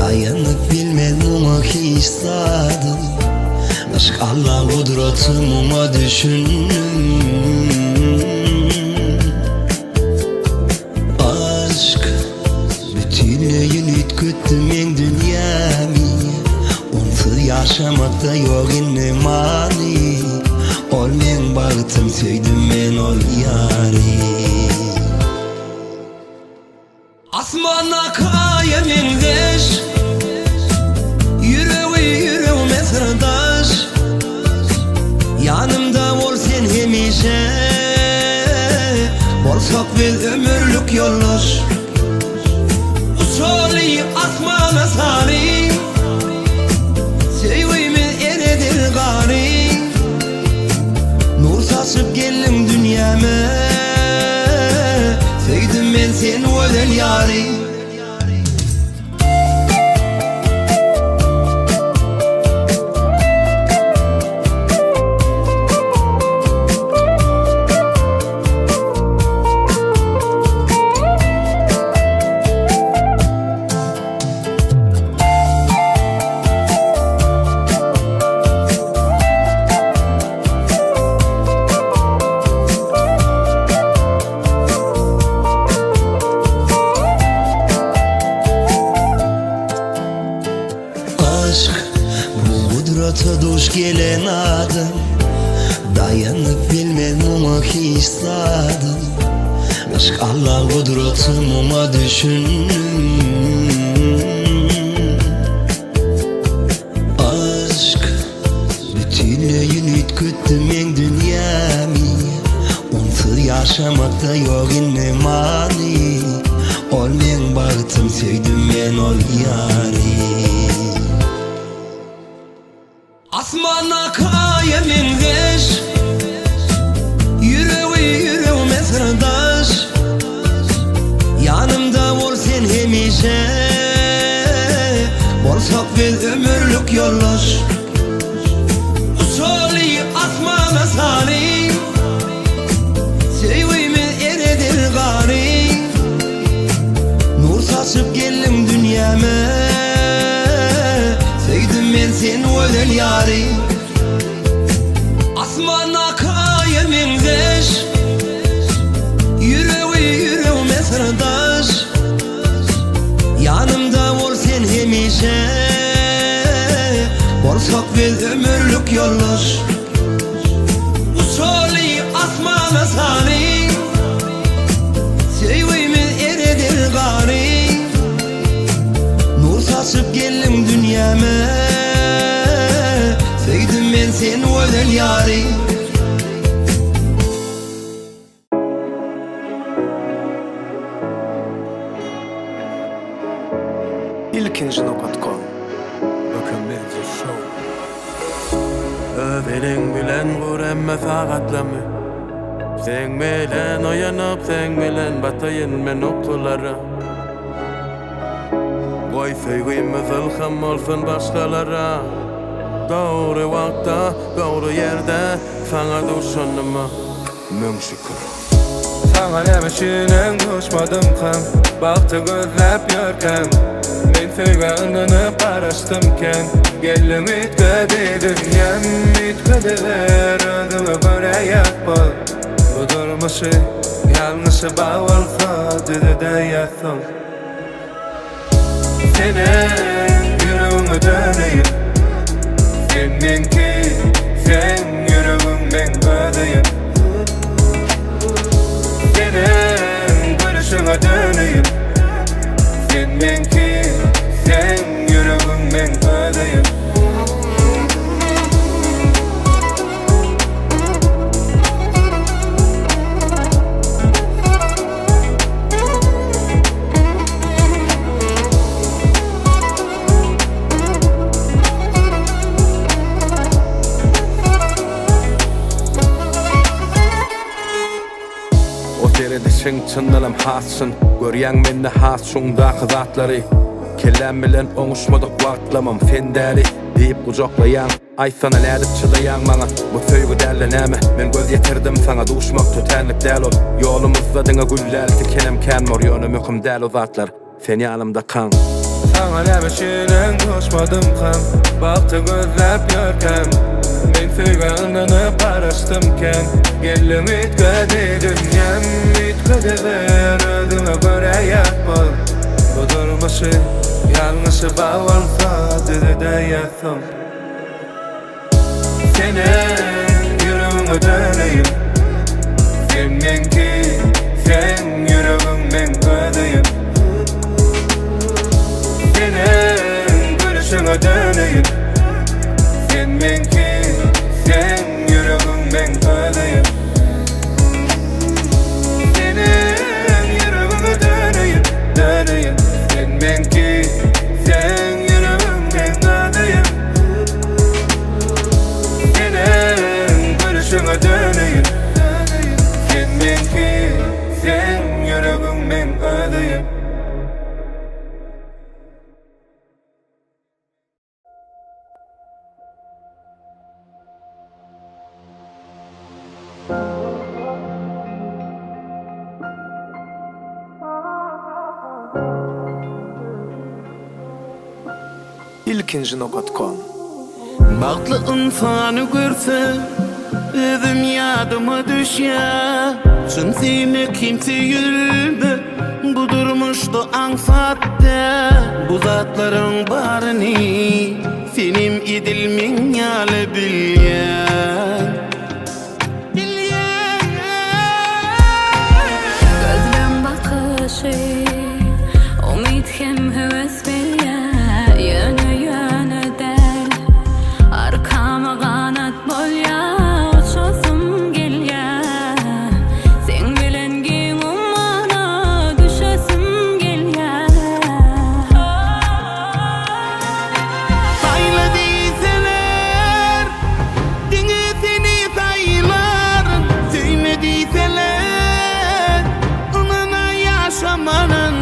Dayanıp bilmem ama istedim. Aşk Allah kudretime düşündüm. Aşk bütünlüğün ütküttüm en dünyamı. Onsuz yaşamakta yok inne mani. Olmayan bağıtım söydüm ben ol yari. Asmana kayemin deş, yüreğime sırdaş. Yanımda ol sen hemişe, bolsak biz ömürlük yoldaş. Usulü asmana salim, sevgimiz eredir gani. Nur saçıp geldim dünyama, söyledim ben sen özel yari. Duş gelen adam, dayanıp bilmem ama istedim. Aşk Allah kudretime düşündüm. Aşk bütünlüğün ütküttüm en dünyamı. Onsuz yaşamakta yok inne mani. Olmayan bağıtım söydüm ben ol yari. Asmana kayemin deş, yüreğime sırdaş. Yanımda ol sen hemişe, bolsak biz ömürlük yoldaş. Usulü asmana salim, sevgimiz eredir gani. Nur saçıp geldim dünyama, söyledim ben sen özel yari. Asmana kayemin deş, yüreğime sırdaş. Yanımda ol sen hemişe, bolsak biz ömürlük yoldaş. Usulü asmana salim, sevgimiz eredir gani. Nur saçıp geldim dünyama, söyledim ben sen özel yari. İlkinci.com Documentary Show. Överin bilen vur emme faqatlamy. Sen bilen oyanıp sen bilen batayın men oklara. Goy sevgimiz ilham olsun başkalara. Doğru vakta, doğru yerde sana düşanıma min şükür. Sana nemişinen koşmadım kan, baktı gözlep yörken. Men sevganını paraştımken, geldim itkedi dünyam, itkediler adımı göre yapma. Bu durmuşu, yanlışı bağırsa, dedi de yatsam. Senin yüreğimi döneyim, seninki, sen yüreğimden ödeyim. Senin görüşüne döneyim, seninki, sen yüreğimden ödeyim. Sen çınlalım hatsın, göryen menne has şundaki zatları. Kellem bilen oňuşmadyk wagtlamam fendäri deyip kucaklayan, ay sana lädip çılayan bana. Bu söýgü dälle näme, men göz yetirdim sana duşmak tötenlik däl ol. Ýolumyzda diňe güllälti kenem kän mor ýönüm öküm däl o zatlar, sen ýanymda kan. Bana nämeşinen koşmadım ham Baktı gözläp ýörkem Men söýgäňden paraşdymken Geldim ütkedi dünyam Ütkedi ver özüme göre ýatmal Bu durmuşy ýalňyşy bagalsa Dede ýatsam Senin yüreğine döneyim Seninki sen yüreğimden ödeyim Senin gülüşüne döneyim Seninki sen yüreğimden ödeyim Senin yüreğine döneyim Döneyim Seninki sen yüreğimden ödeyim Gülüşüne döneyim Seninki sen yüreğimden ödeyim İlkinci nokta.com Bagtly insany görse özüm ýadyma düşýär Çyn seni kimse ýüldi Bu durmuşda aňsatda Bu zatlaryň baryny Senim idilmiň ýaly bilýär Gözlem bakışı Umid hem heves berýär Ýöne del Arkama kanat bolýar Uçasym gelýär Sen bilen giň ummana düşesim gelýär Sayla diýseler Diňe seni saylar Söýme diýseler Onana ýaşamanın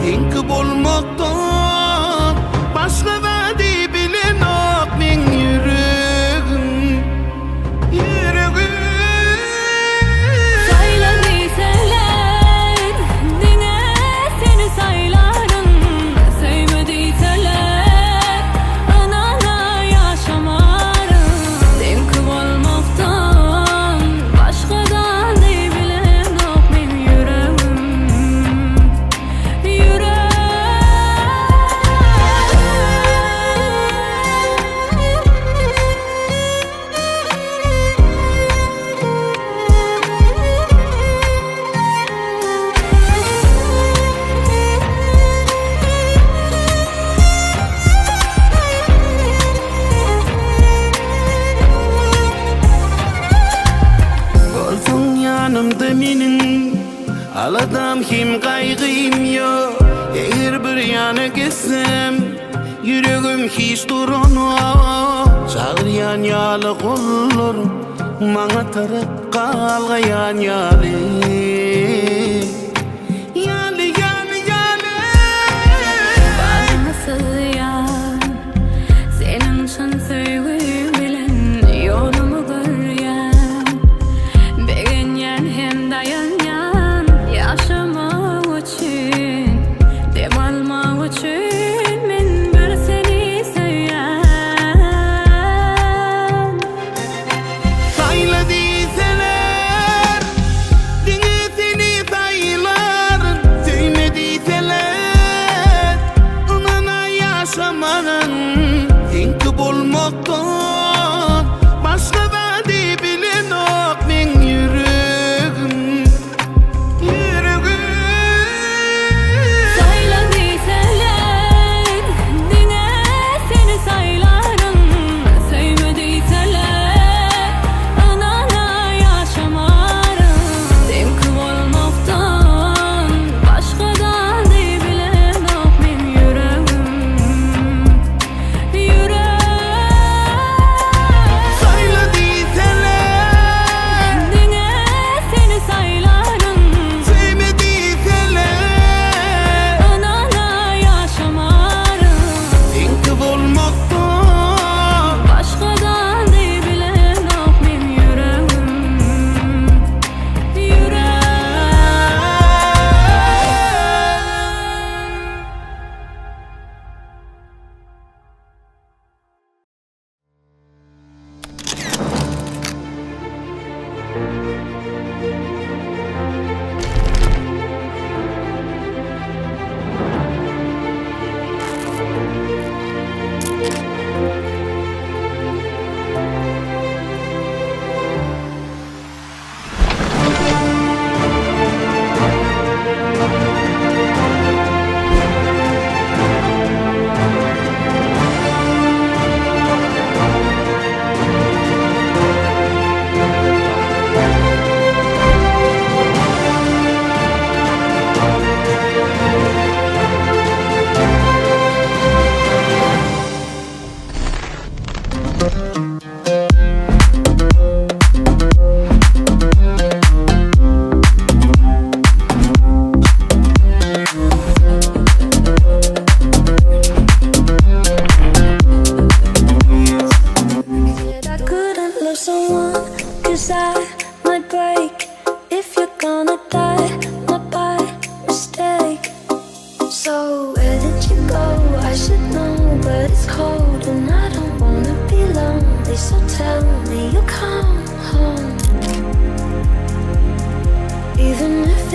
Tinki bolmakdan Başga wady bilen ok men yüregim Sayla diýseler Diňe seni saylaryn Söýme diýseler Onana ýaşamaryn Denki bolmakdan Başgadan bilen ok men yüregim Bolsaň ýanymda meniň Aladam hem gaýgym ýok Eger bir ýana gitsem Yüregim hiç duranok Çagyrýan ýaly gollar Maňa tarap galgaýan ýaly Ýaly ýaly ýaly Barma sızyan Senin şan söýgü bilen Ýolumy görýän Begenýän hem dayanýan Ýaşamak üçin Dem almak üçin Men bir seni söýýän Sayla diýseler Diňe seni saylar Söýme diýseler Onana ýaşamanyn Tinki bolmakdan Başga wady bilen ok men yüregim Sayla diýseler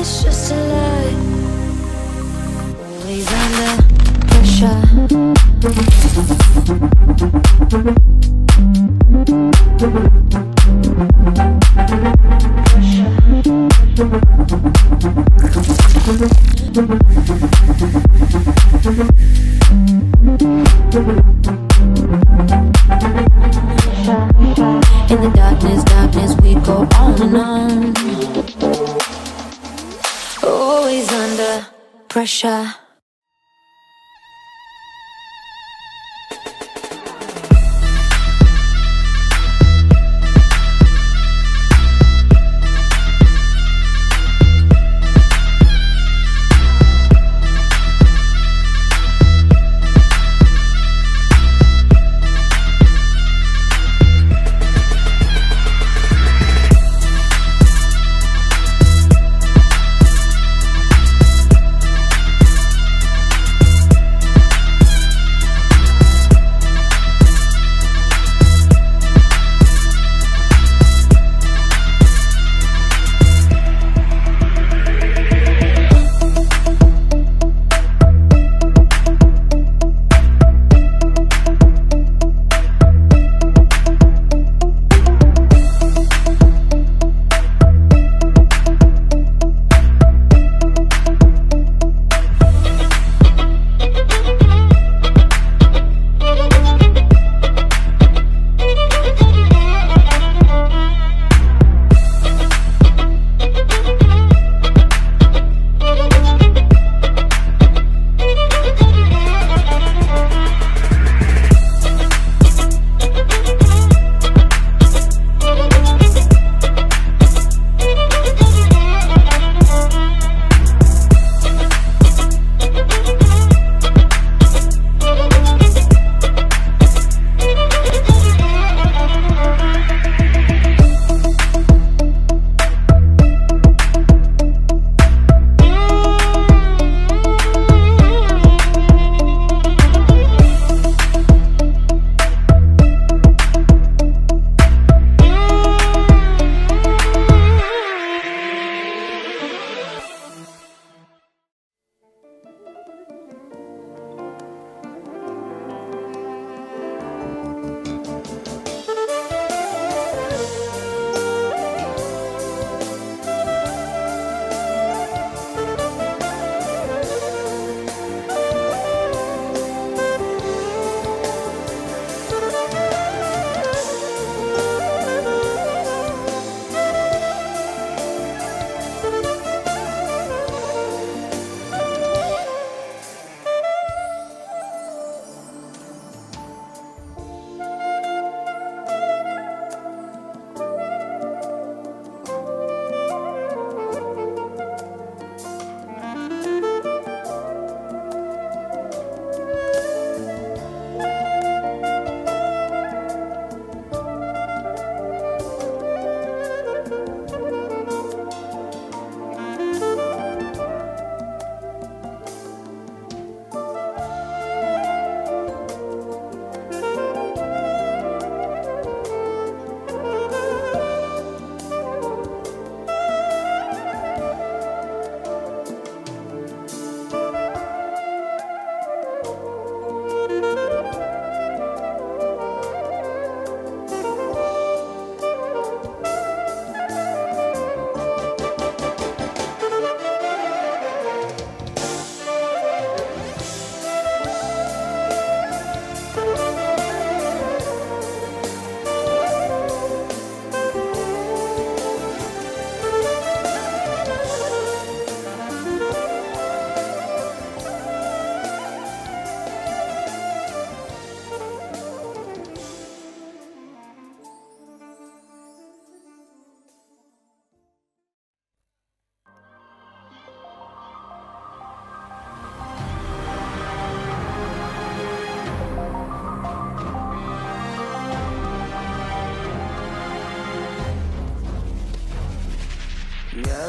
it's just a lie. Always under pressure. In the darkness, we go on and on. Always under pressure.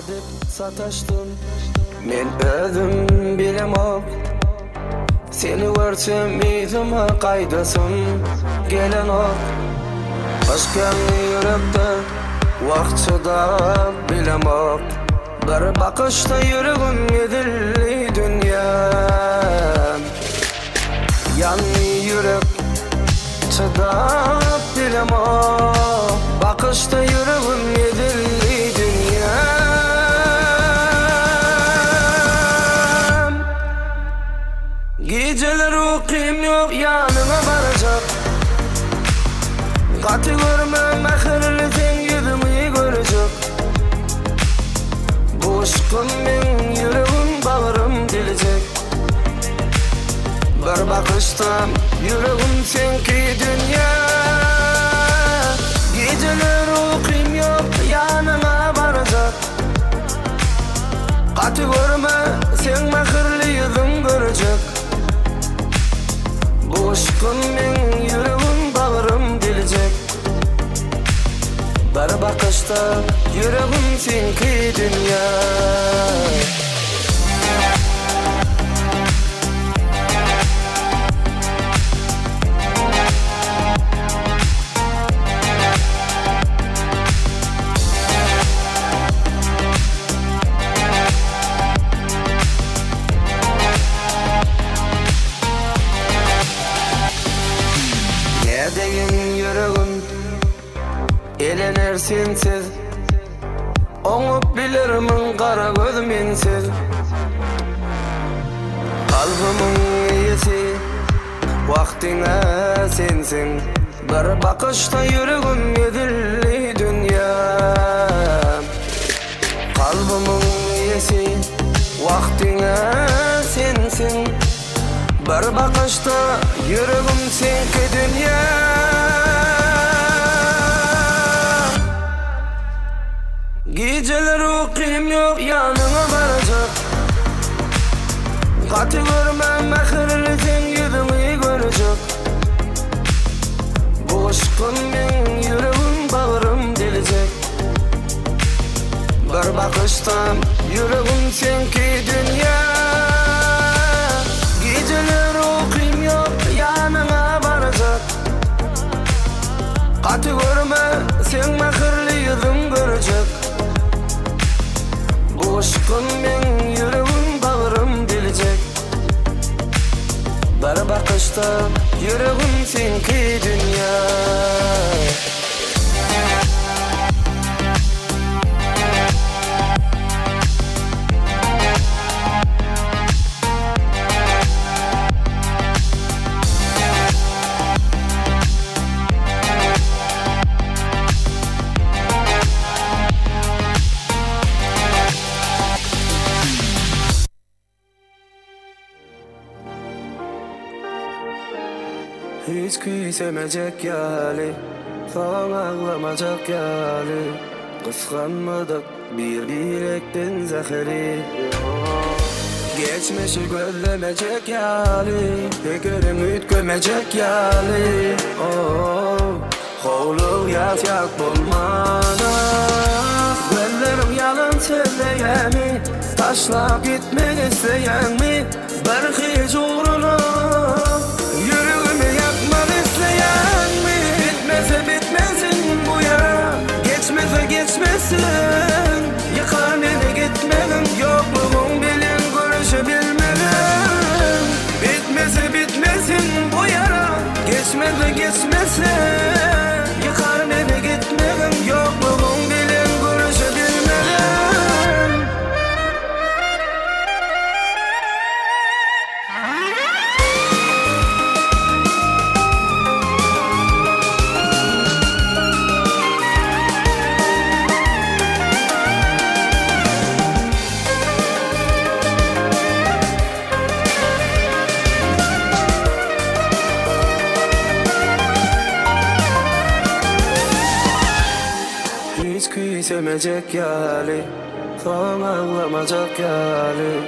Dep sataştım men özüm bilemok. Seni görsem yüzüme kaydasın gelen ok. Aşkın yürekte vakçıda bilemok. Bir bakışta yüreğim edildi dünyam. Yanlı yürek çıdap bilemem. Bakışta yüreğim edildi dünyam. Geceler uykum yok, yanıma varacak. Katı görmem, ahirli sen yüzümü görecek. Bu aşkın men yüreğim, bağrım dilecek. Bir bakışta yüreğim senki dünya. Geceler uykum yok, yanıma varacak. Katı görme, sen ahirli yüzüm görecek. Bu aşkın men yüreğim, bağrım dilecek. Bir bakışta yüreğim senki dünya. Nedeyin yüreğim elener sensiz. Oňup bilirmin kara gözmensiz. Kalbimın iyisi vaktiňe sensin. Bir bakışta yüreğim edildi dünya. Kalbimın iyisi vaktiňe sensin. Bir bakışta yüreğim senki dünya. Geceler uykum yok, yanıma varacak. Katı görmem, ahirli sen yüzümü görecek. Bu aşkın men yüreğim, bağrım dilecek. Bir bakışta yüreğim senki dünya. Geceler uykum yok, yanıma varacak. Katı görme, sen ahirli yüzüm görecek. Bu aşkın men yüreğim, bağrım dilecek. Bir bakışta yüreğim senki dünya. Hiç küsemecek yali, son ağlamacak yali. Kıskanmadık bir bilekten zahiri. Geçmişi gözlemecek yali, tekerin ütkömecek yali. Hovluk yatyak bulmada. Gözlerim yalan söyleyen mi? Taşlap gitmek isteyen mi? Bir hiç uğruna yüreğimi yakmak isteyen mi? Bitmese bitmesin bu yara, geçmese geçmesin. Yıkar beni gitmedin, yokluğun bilin görüşebilmedin. Bitmese bitmesin bu yara, geçmese geçmesin. Yıkar beni gitmedin, yokluğun bilin görüşebilmedin. Hiç küsemecek yali, son ağlamacak yali.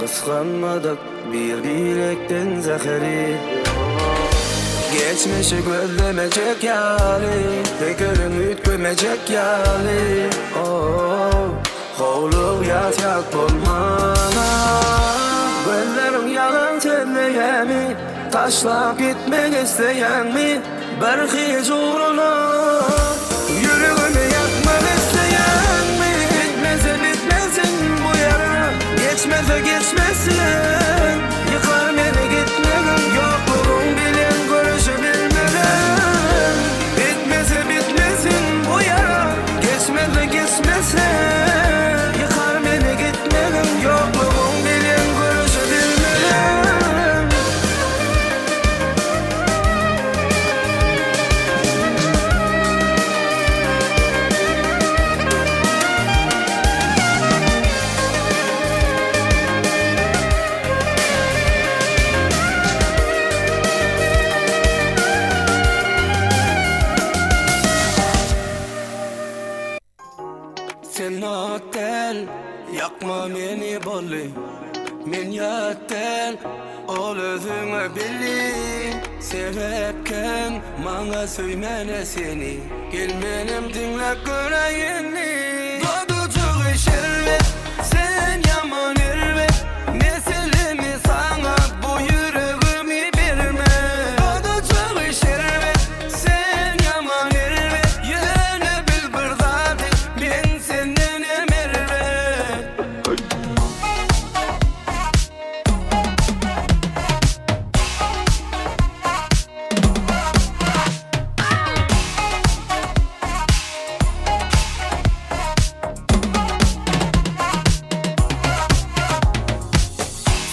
Kıskanmadık bir bilekten zahiri. Geçmişi gözlemecek yali, tekerin ütkömecek yali. Hovluk yatyak bulmana. Gözlerim yalan söyleyen mi? Taşlap gitmek isteyen mi? Bir hiç uğruna yüreğimi yakmak isteyen mi? Bitmese bitmesin Geçmese geçmesin Yıkar beni gitmegin Yokluğun bilen görüşebilmegin Bitmese bitmesin bu yara Geçmese geçmesin Yıkar beni gitmegin Yokluğun bilen görüşebilmegin Sen otel, yakma beni bolli Men yatel, ol özüňe billi Sebepken, maňa söýmene seni Gelmenim dinlep göreyini Doducuk şerbet, sen yaman erbet Meselemi sana bu yüreğimi berme Doducuk şerbet, sen yaman erbet Yine bil bir zat, ben senden emerbet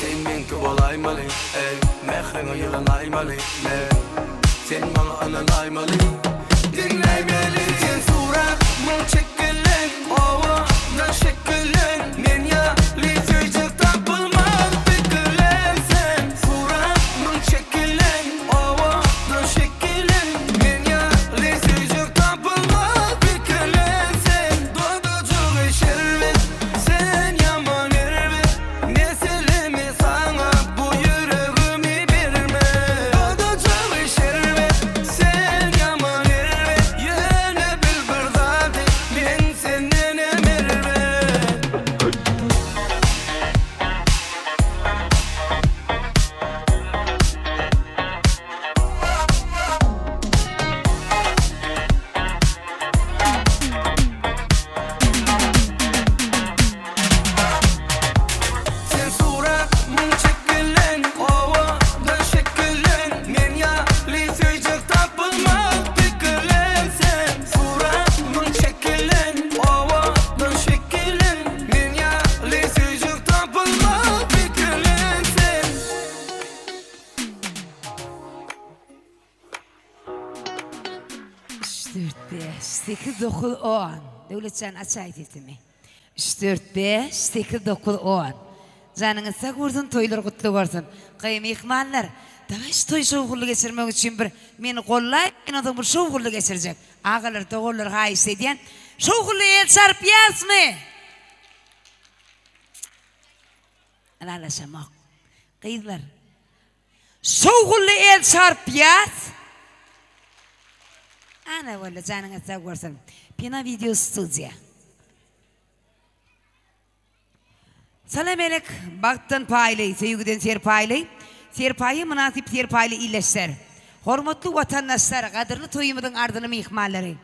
Sen menki olaymalı, mehrini yılanaymalı Sen bana ananaymalı, dinleymeli Sen suratımın çekilen, ovadan şekilen Men ya lisecik tapılmaz fikirlen Sen suratımın çekilen, ovadan şekilen Men ya lisecik tapılmaz fikirlen Sen doducuk şerbet, sen yaman erbet Meselemi sana bu yüreğimi berme Doducuk şerbet, sen yaman erbet Yine bil bir zat, ben senden emerbet Sen suratımın çekilen, ovadan şekilen Men ya lisecik tapılmaz fikirlen Sen suratımın çekilen, ovadan şekilen Men ya lisecik tapılmaz fikirlen Sen Störtte, stekil dokul on. Devletcan açayt etimi. Störtte, stekil dokul on. Canınızda gördün toylar kutlu görsün. Kıyım ihmallar. Davaş toy şovgullu geçirmek için bir meni kollay, en adam bir şovgullu geçirecek. Ağalar, doğullar, hayis ediyen. Şovgullu el çarpıyaz mı? Alalaşamak. Kıyılar. Şovgullu el çarpıyaz. Ana valla canınızda görsün. Pina video stüdyo. Salam elek, baktın paylı, sevgiden serpayı münasip serpaylı illeşler. Hormatlı vatandaşlar, kadırlı toyumudun ardını mihmalleri.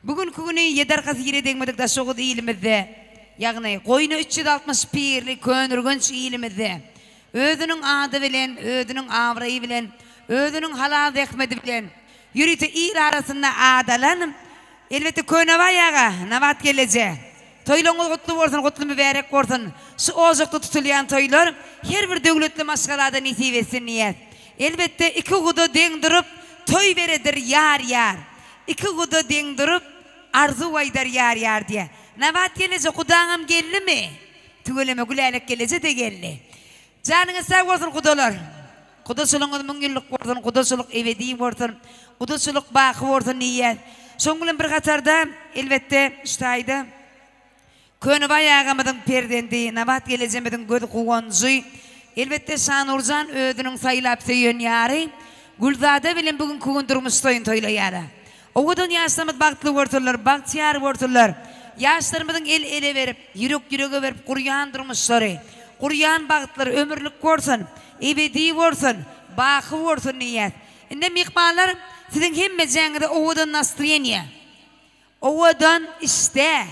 Bugün kugünü yedar kası yere dengmedik da soğud iyilimizde. Yani koyunu 361'li könürgünç iyilimizde. Ödünün adı bilen, ödünün avrayı bilen, ödünün halal dekmedi bilen. Yürütü il arasında adalanım. Elbette köyne bayağı, navat gelece. Toylonul kutlu olsun, kutlu mübarek olsun. Şu ozuklu tutulayan toylar, her bir devletli maskaladan nasip etsin niyet. Elbette iki kudu dengdurup, toy veredir yar yar. İki kudu dengdurup, arzu vaydar yar yar diye. Navat gelece, kudağım geldi mi? Tügeleme, gülelik gelece de geldi. Canınız sağ olsun kudular. Kudusuluk mungilluk olsun, kudusuluk ebedi olsun, kudusuluk bakı olsun niyet. Soňgulen bir gatarda elbette ştaýda könü bayagamydyň perdendi, nabat gelejemediň göz kugonzy. Elbette Sanurjan ödünün saylap söýen ýary Gulzada bilen bugün kugün durmuşdoýun toýlaýara. Owadan ýaşlamyz bagtly wortullar, bagtýar wortullar. Ýaşlarymyzyň el ele berip, ýürek ýürege berip gurýan durmuşlary, gurýan bagtlary ömürlük bolsun, ebedi bolsun, baky bolsun niýet. Inde mihmanlar sizin hemme jaňyda owadan nastreniýa, owadan iste,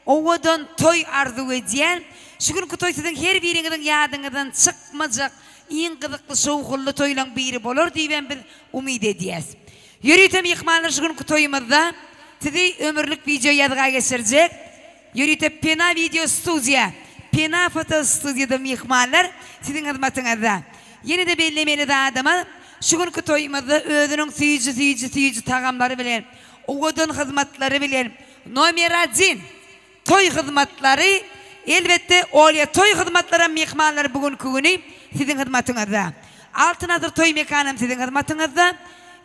owadan toy arzu edýän Şu günkü toy sizin her birinizin yadınızdan çıkmayacak en kızıklı soğuklu toylan biri bolur diye biz umid ediyoruz. Yürütem yıkmanlar şu günkü toyumuzda sizi ömürlük video yadığa geçirecek. Yürütem Pena Video Studio, Pena Foto Studio'da yıkmanlar sizin hizmetinize. Yine de bellemeli de adamı şu günkü toyumuzda özünün suyucu tağamları bilen, oğudun hizmetleri bilen, numaracin toy hizmetleri, elbette olya toy hizmetleri mihmanlar bugünkü günü sizin hizmetinizde. Altın hazır toy mekanım sizin hizmetinizde.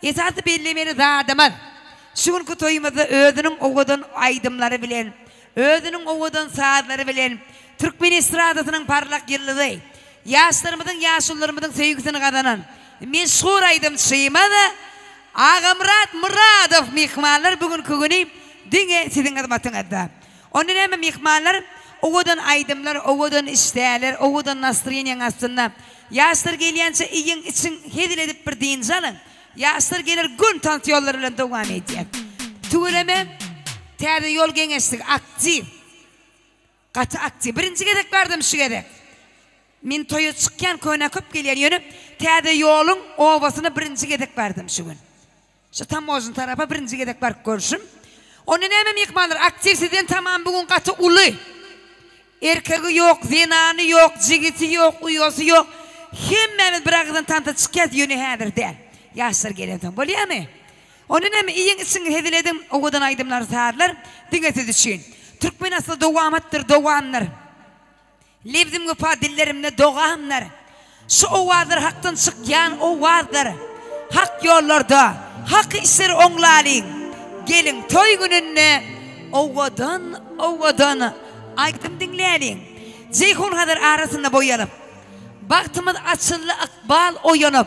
Esası bellemeli de adamı şu günkü toyumuzda özünün oğudun aydımları bilen, özünün oğudun saatleri bilen, Türkmen estradasının parlak yıldızı, yaşlarımızın, yaşlılarımızın sevgisini kazanan meşhur aydımçıyım da Ağamrat Muradov mihmanlar bugünkü günü dünya sizin hizmetinizde. Onun hemen mihmanlar oğudun aydımlar, oğudun işlerler, oğudun nasriyen aslında yaşlar geliyence iyin için hedil edip bir deyin canım. Yaşlar gelir gün tansiyonlarıyla devam edecek. Tuğuleme terde yol gençlik aktif. Katı aktif. Birinci gedek verdim şu gedek. Min toyu çıkken koyuna köp geliyor yönü. Terde yolun ovasını birinci gedek verdim şu gün. Şu tam ozun tarafa birinci gedek var görüşüm. Onun hemen yıkmalar aktif sizden tamam bugün katı ulu. Erkeği yok, zinanı yok, cigiti yok, uyosu yok. Hemmemiz bırakıdan tanta çıkıyat yönü hedir der. Yaşlar geliyordu. Biliyor mu? Onun hemen iyi için hediledim. Oğudan aydımlar saatler. Dikkatli düşün. Türkmen aslı doğamattır, doğanlar. Levdim güpa dillerimle doğanlar. Şu ovadır haktan çıkyan ovadır. Hak yollarda, hak işleri onlalın. Gelin toy gününe ovadan aydım dinleyelim. Ceyhun kadar arasında boyanıp. Baktımız açılı akbal oyanıp.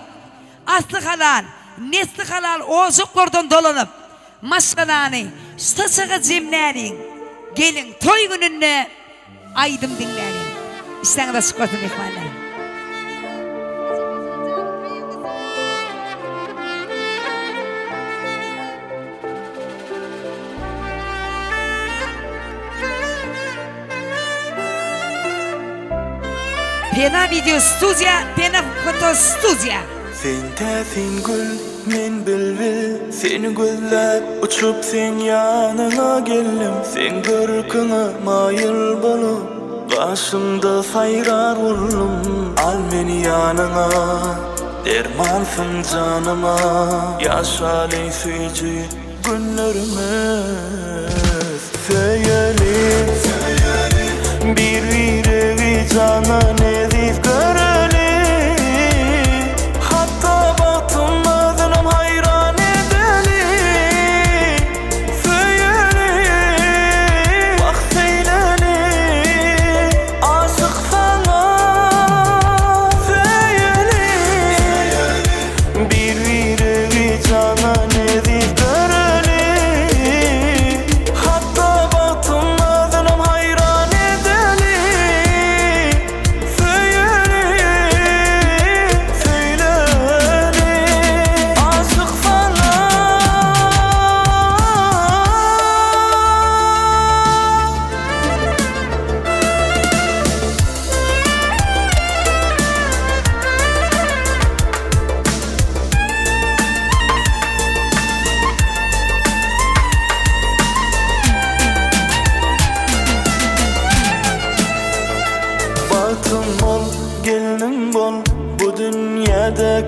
Aslı halal, nesli halal ozuklardan dolanıp maskalanı, stasaga cemlerin gelin toy gününe aydım dinlerin. İşten de sıkıntı mihmanlar. Pena Video Studio, Pena Foto Studio. Sen täsin gül, men bilbil seni gözläp uçup sen yanına geldim. Sen görküne mayıl bolup başımda sayrar ullum. Al meni yanına, dermansın canıma. Yaşalay suyucu günlerimiz. Söyleyelim bir cana nezif görelim.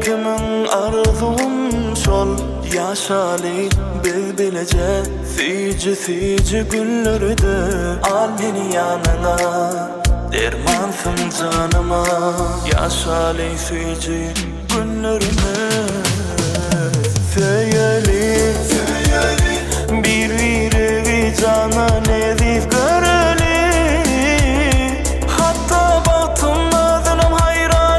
Kimin arzum şol yaşali bilbilece siyci günlerde al beni yanına dermansın canıma yaşali siyci günlerimiz söyleyelim bir cana nezif görelim hatta baktığımızın hayran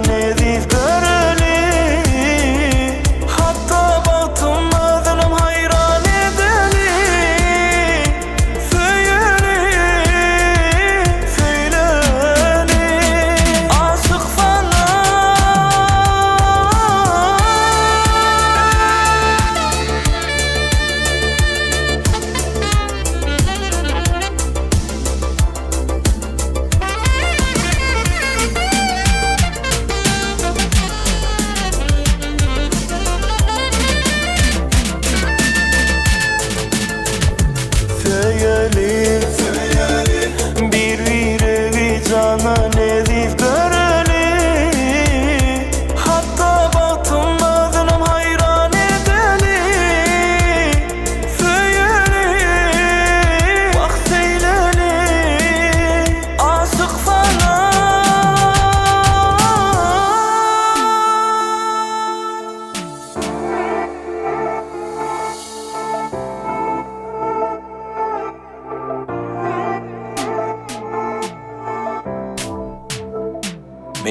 nezif görelim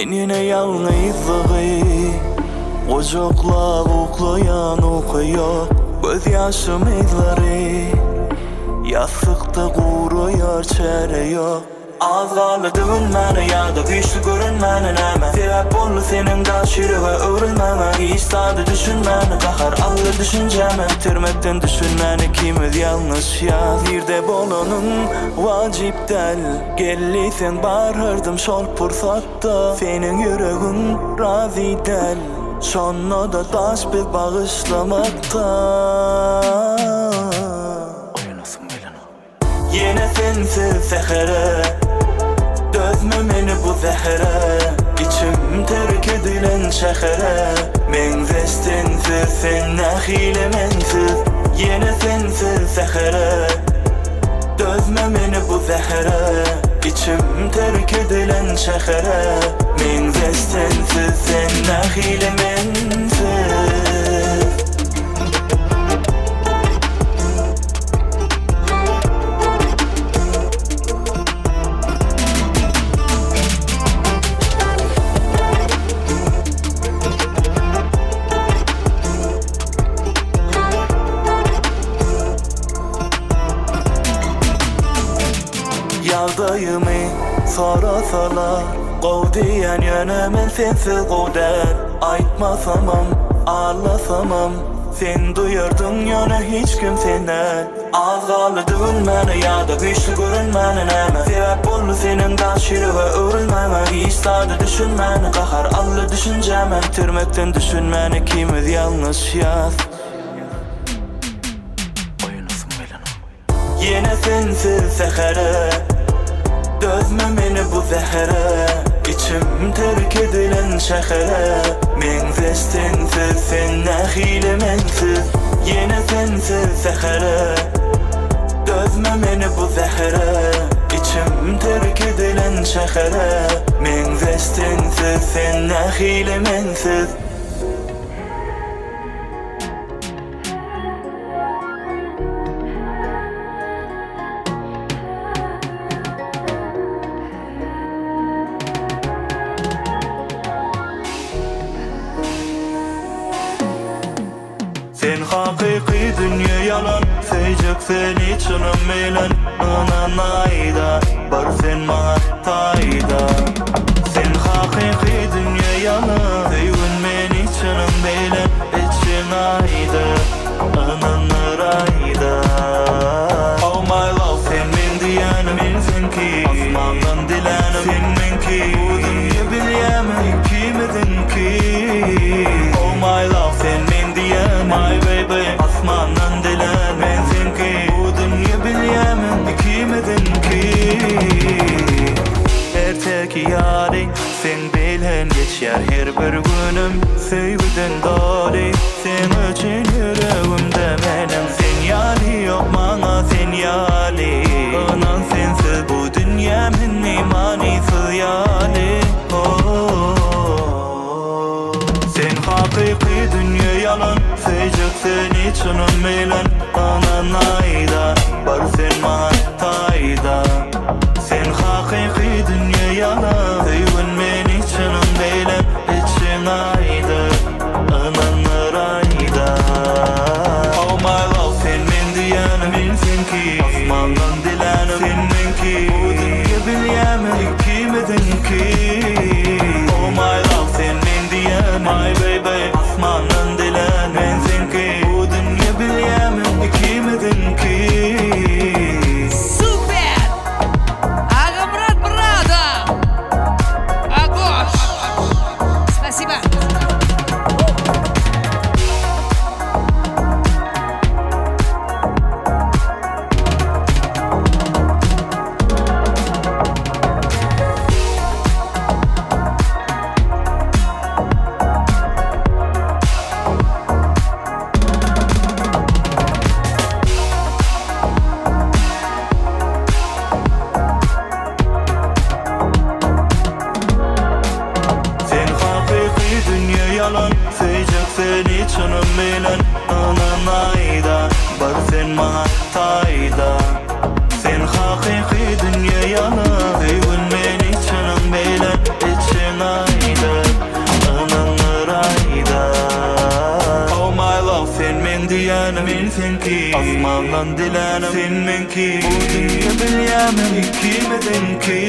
Men yine yalnızlığı Ocakla uklayan okuyor Göz yaşım izleri Yastıkta kuruyor çare yok Az kaldı dönmene ya da güçlü görünmene neme Sebep oldu senin karşılığı öğrenmeme Hiç tadı düşünmene kahar aldı düşünceme Bitirmekten düşünmene kimiz yanlış ya Zirde bolonun vacip del Gelli sen bağırırdım şol fırsatta Senin yüreğin razı del Şonno da taş bir bağışlamakta Yine sensiz sehre Dözme meni bu zehre İçim terk edilen şehre Men zestensiz sen nahile mensiz Yine sensiz sehre Dözme meni bu zehre İçim terk edilen şehre Men zestensiz sen nahile mensiz Yaldayımı sorasalar Qov diyen yönemen sensiz qovder Aytmasamam, ağlasamam Sen duyurdun yana hiç kim senden Az kaldı dönmene ya da güçlü görünmene neme Sebep oldu senin karşılığı öğrenmeme Hiç tadı düşünmene kahar aldı düşünceme Bitirmekten düşünmene kimiz yanlış yaz Yine sensiz sehre Dözme meni bu zehre İçim terk edilen şehre Men zestensiz sen nahile mensiz Yine sensiz sehre Dözme meni bu zehre İçim terk edilen şehre Men zestensiz sen nahile mensiz Sen hakiki dünya yalan Seycek seni çınım meylen Anan ayda Bar sen bana tayda Sen hakiki dünya yalan Seygün meni çınım meylen İçin ayda Anan rayda Oh my love sen men diyenim Minsin ki Asmandan dilenim Sen men ki Bu dünya bileyemin Kimedin ki Oh my love sen men diyenim My baby Asmandan dilen Mensin ki Bu dünya bileyemin Kimedin ki Her tek yari Sen bilhen geçer her bir günüm Sevgiden dali Sen için yüreğimde benim Sen yali yok bana sen yali Anan sensiz bu dünyamın imanisiz yali Sen hakiki dünya yalan Seycek seni çınım meylen Anan ayda Bar sen bana tayda Sen hakiki dünya yalan Seygün meni çınım meylen İçin ayda Anan rayda Oh my love sen men diyenim Minsin ki Asmandan dilenim Sen men ki Bu dünya bileyemin Kimedin ki Oh my love sen men diyenim My baby Asmandan dilen Mensin ki Bu dünya bileyemin Kimedin ki Super! Агамрат брата! Агош! Спасибо! yalan Seycek seni çınım bilen Anan ayda Bar sen bana tayda Sen hakiki dünya yalan Seygün meni çınım bilen İçin ayda men diýänem men senki asmandan dilänem sen menki bu dünýä bilýämen ikimizdenki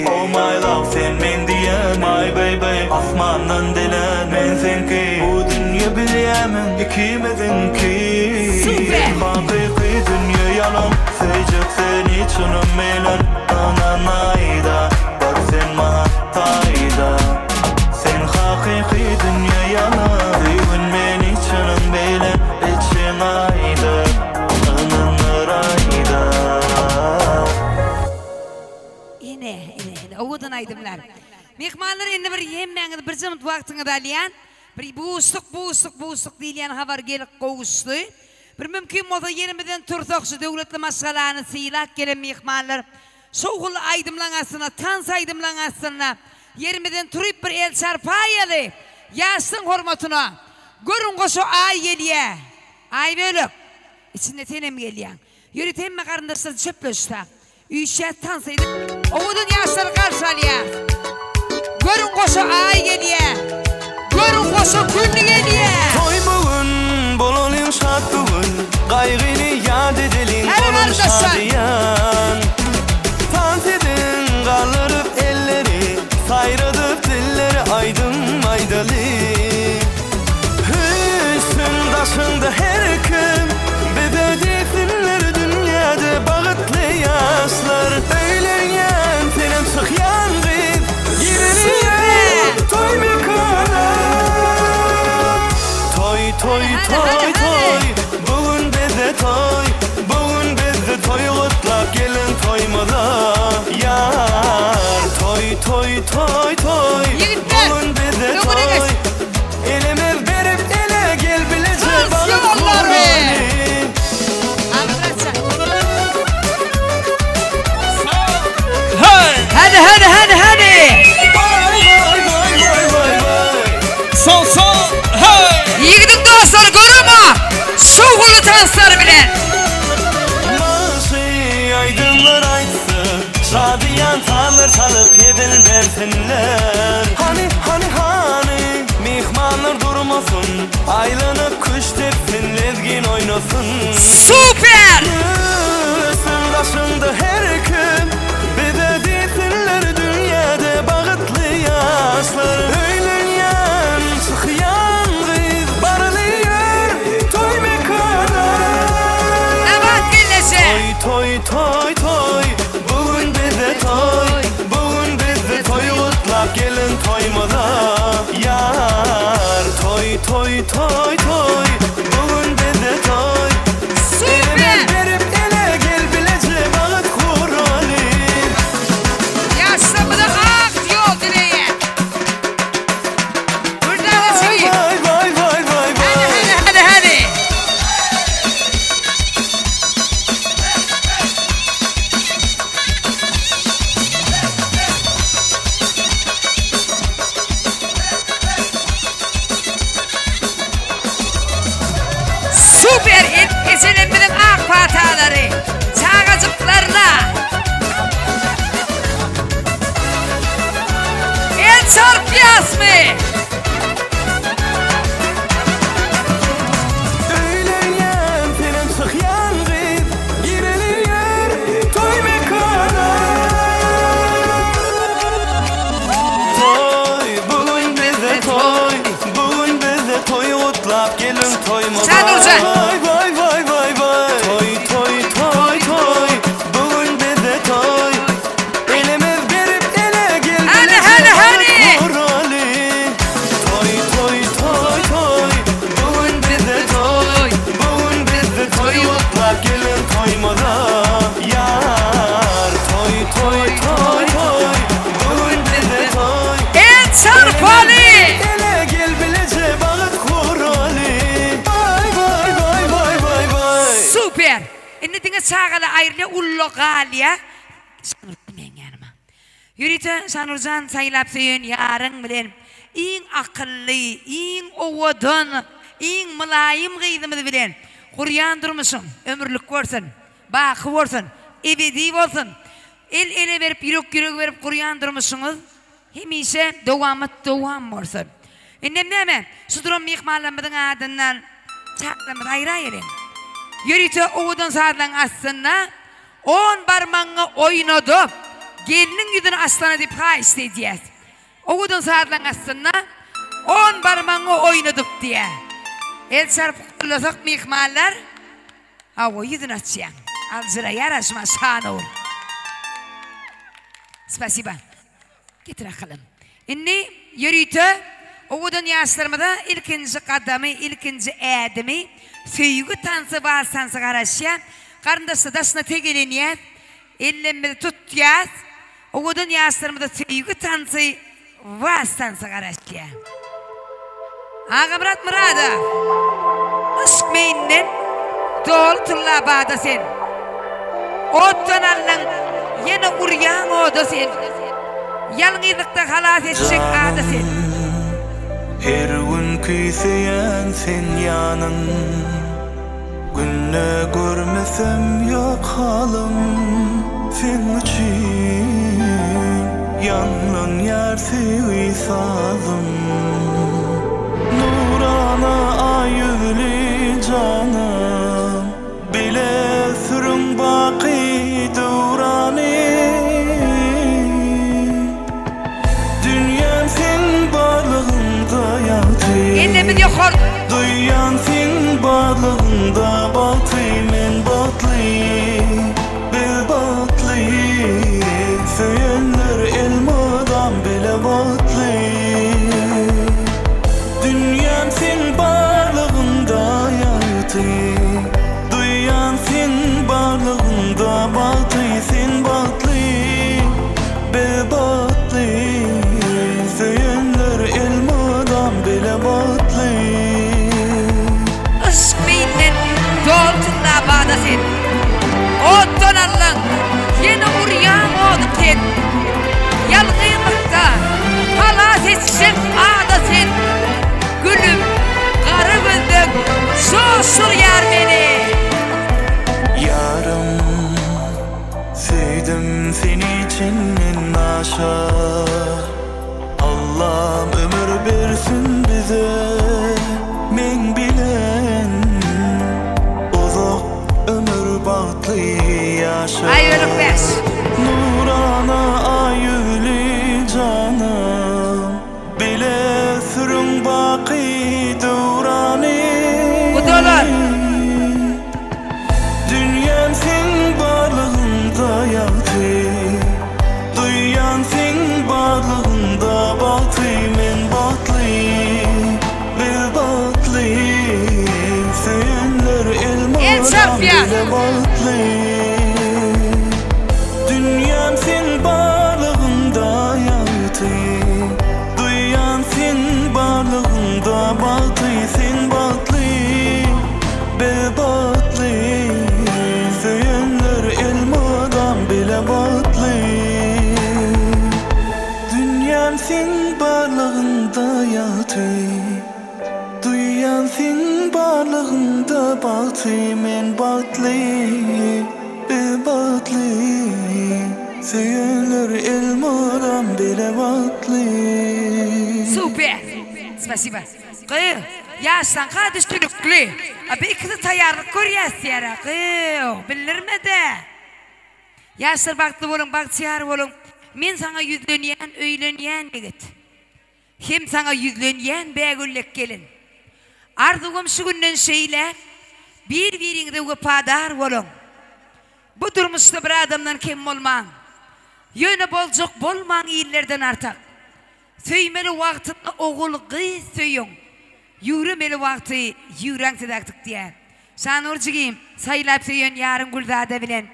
oh my love sen men diýänem my baby asmandan dilänem men senki bu dünýä bilýämen ikimizdenki hakyky dünýä yalan söýjek seni çynam melen ananayda bar sen maňa taýda sen hakyky dünýä yalan öýün meni çynam melen için aýda ananayda ine oğudan aydımlar mehmanlar indi bir yemmeňiz bir jymyt wagtyňyzy alýan bir buustuk diýilýän habar gelip gowuşdy. Bir mümkin bolsa yerimizden turtakçy döwletli masalany syýlap gelen mehmanlar soğul aydymlaňasyna, tans aydymlaňasyna yerimizden turup bir el çarpaýaly. Ýaşyň hormatyna görün goşo ay gelýär. Ay bölük. İçinde tenem gelýän. Ýöri temme garyndaşlar çöpleşdi. Üýşe tans edip oğudun ýaşlary garşy alýar. Görün goşo ay gelýär. Görün goşo gün gelýär. Toy bugün bolalım şad bugün gaýgyny ýad edelim bolalım şadyan tans edin galyryp elleri saýradyp dilleri aydym aýdaly hüsn daşynda her kim bebedesinler dünýäde bagıtly ýaşlar öýlenýän tenem çykýan gyz girenýär toy mekana toy bugün bizde toy bugün bizde toy gutlap gelin toymada yar toy bugün bizde toy elimiz berip ele gel bilece balık kurali Hadi Son hey yigidik dostlar görürmü? Soğulu tanslar bilen Nasıl aydınlar aýtsyn şadiyan tanır çalıp yedil bersinler Hani mihmanlar durmasın aylanyp kuş tepsin lezgin oynasın Süper! Üstün daşynda her kim bize desinler dünýäde bagıtly ýaşlar öýlenýän çykýan gyz barlýar toy mekana Evet gellese toy bugün bizde toy gutlap gelin toymada yar toy bugün bizde toy Süper! berip ele gel bilece bagyt kurali Yaşlamıda ak yol dileğe Burada da söyleyeyim vay Hadi Süper etkisinin bilen ak pataları çağacıklarla el çarpıyas mı? öýlenýän tenem çykýan gyz girenýär toy mekana bugün bizde toy gutlap gelin toymada Sen Nurcan. vay toy bugün bizde toy elimiz berip ele gel Hadi. kurali toy bugün bizde toy gutlap gelin toymada yar toy bugün bizde toy El çarpalı ele gel bilece bagyt kurali vay Süper. Indi dinge çağala ayrıla ullo galya. Sanurdan yanıma. Yürüte Sanurcan saylap söyün yarın bilen. İň akıllı, iň owadan, iň mulayim gyzymyzy bilen. Kuryan durmuşsun, ömürlük görsin, bakı bolsun, ebedi bolsun. El ele berip, yürek berip kuryan durmuşsunuz. Hemişe dowam bolsun. Innem näme? Şu durum mehmanlarymyzyň adyndan çaklamı ayra yerim. Yürütü oğudun sağdan aslında 10 parmağını oynadı. Gelinin yüzünü aslana deyip ha isteyeceğiz. Oğudun sağdan aslında 10 parmağını oynadık diye. El çarpık kulasak mihmaller. O yüzünü açayan. Alzıra yaraşma şahane olur. Spasiba. Getir akalım. Inni yürütü oğudun yaşlarımda ilkinci kadami, ilkinci edimi Söyügü tansı varsansı karışya, karındası dasına tegeleniyet, ellemede tutuyat, oğudun yaşlarımda söyügü tansı varsansı karışya. Ağa Murat Murada, ışk meyinden doğru tılla bağda sen. Ottan allan yine uryan oda sen. Yalnızlıkta halat edecek ağda sen. Her gün küyseyen sen yanın. Günne görmesem yok halim sen için. Yanın yer seviysalım. Nurana ay yüzlü canım. Bile sürün baki durani. Dünyam sen varlığında yatı. Ellemedi yok ol. Duyan sen varlığında batı men batlı. Bil batlı. Söylenler elmadan bile batlı. Dünyam sen varlığında yatı. Duyan sen varlığında batı sen batlı. Bil batlı. Söylenler elmadan bile batlı. Işk meyinden doğru tılla bağda sen. Ottan allan yine uryan oda sen. Yalnızlıkta halat edecek ağda sen. Gülüm, karı gözlüm, şoşur yar beni. Yarım, sevdim seni içinden aşa. Allah'ım ömür versin bize. Men bilen uzak ömür bahtlı yaşa. Ay ölük beş. Nurana ayülü canım. Bile sürün baki durani. Bu da olur. Dünyam sen varlığında yatı. Duyan sen varlığında batı men batlı. Bil batlı. Söylenler elmadan bile batlı. Dünyam sen varlığında yatı. Duyan sen varlığında batı sen batlı. Bil batlı. Söylenler elmadan bile batlı. Dünyam sen varlığında yatı. Duyan sen varlığında batı men batlı. Bil batlı. Söylenler elmadan bile batlı. Süper. Spasiba. Kıyı, yaştan kardeş tülüklü. Abi ikisi tayarlık koryas yara. Kıyı, bilirme de. Yaşlar baktı olun, baktıyar olun. Men sana yüzlönyen, öylönyen begit. Hem sana yüzlönyen, begüllek gelin. Ardığım şu günden şeyle, bir-birinde upadar olun. Bu durmuşta bir adamdan kim olman. Yöne bolcuk bolman iyillerden artak. Söymeli vaktında oğul kız söyün. Yürümeli vakti yüreng sedaktık diye. Şan orcigiyim sayılap söyün yarın güldada bilen.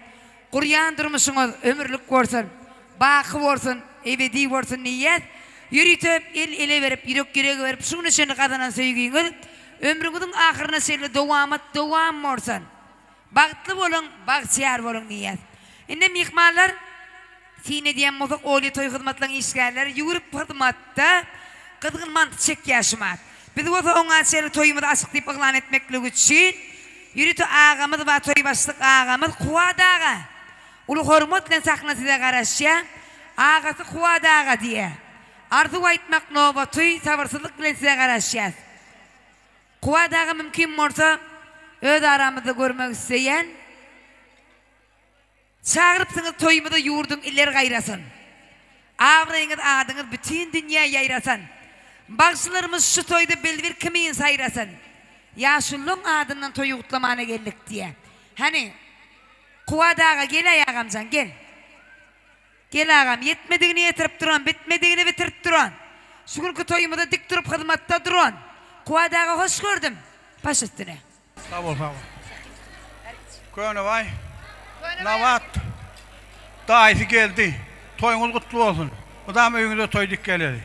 Kuryan durmuşunuz ömürlük korsun. Bakı olsun, ebedi olsun niyet. Yürütüp el ele verip, yürek yüreğe verip, şunun için kazanan söygüyünüz. Ömrünüzün ahırına seyirli devam olsun. Baktlı olun, baktiyar olun niyet. Inde mihmallar, sine diyen mozak oğlu toy hizmetlerin işgalleri yürüp hizmette kızgın mantı çek yaşamak. Biz o da ona seyirli toyumuzu açıklayıp ıglan etmekle için yürütü ağamız ve toy başlık ağamız kuva dağı. Ulu hormatla sakna size karışya ağası kuva dağı diye. Arzu etmek nova toy sabırsızlık ile size karışyaz. Kuadağı mümkün morsa öz aramızda görmek isteyen çağırıpsınız toyumuda yurdun iller gayrasın. Ağrıyınız adınız bütün dünya yayrasın. Bağışlarımız şu toyda bildir kimin sayrasın. Yaşullun adından toyu kutlamana geldik diye. Hani Kuadağı gel ayağımcan gel. Gel ağam yetmediğini yetirip duran, bitmediğini bitirip duran. Şu günkü toyumuda dik durup hizmette duran. Kuadağı hoş gördüm. Baş üstüne. Sağ ol, sağ ol. Köyüne vay. Navat. Dayısı geldi. Toyunuz kutlu olsun. Bu da evinize toyduk geleli.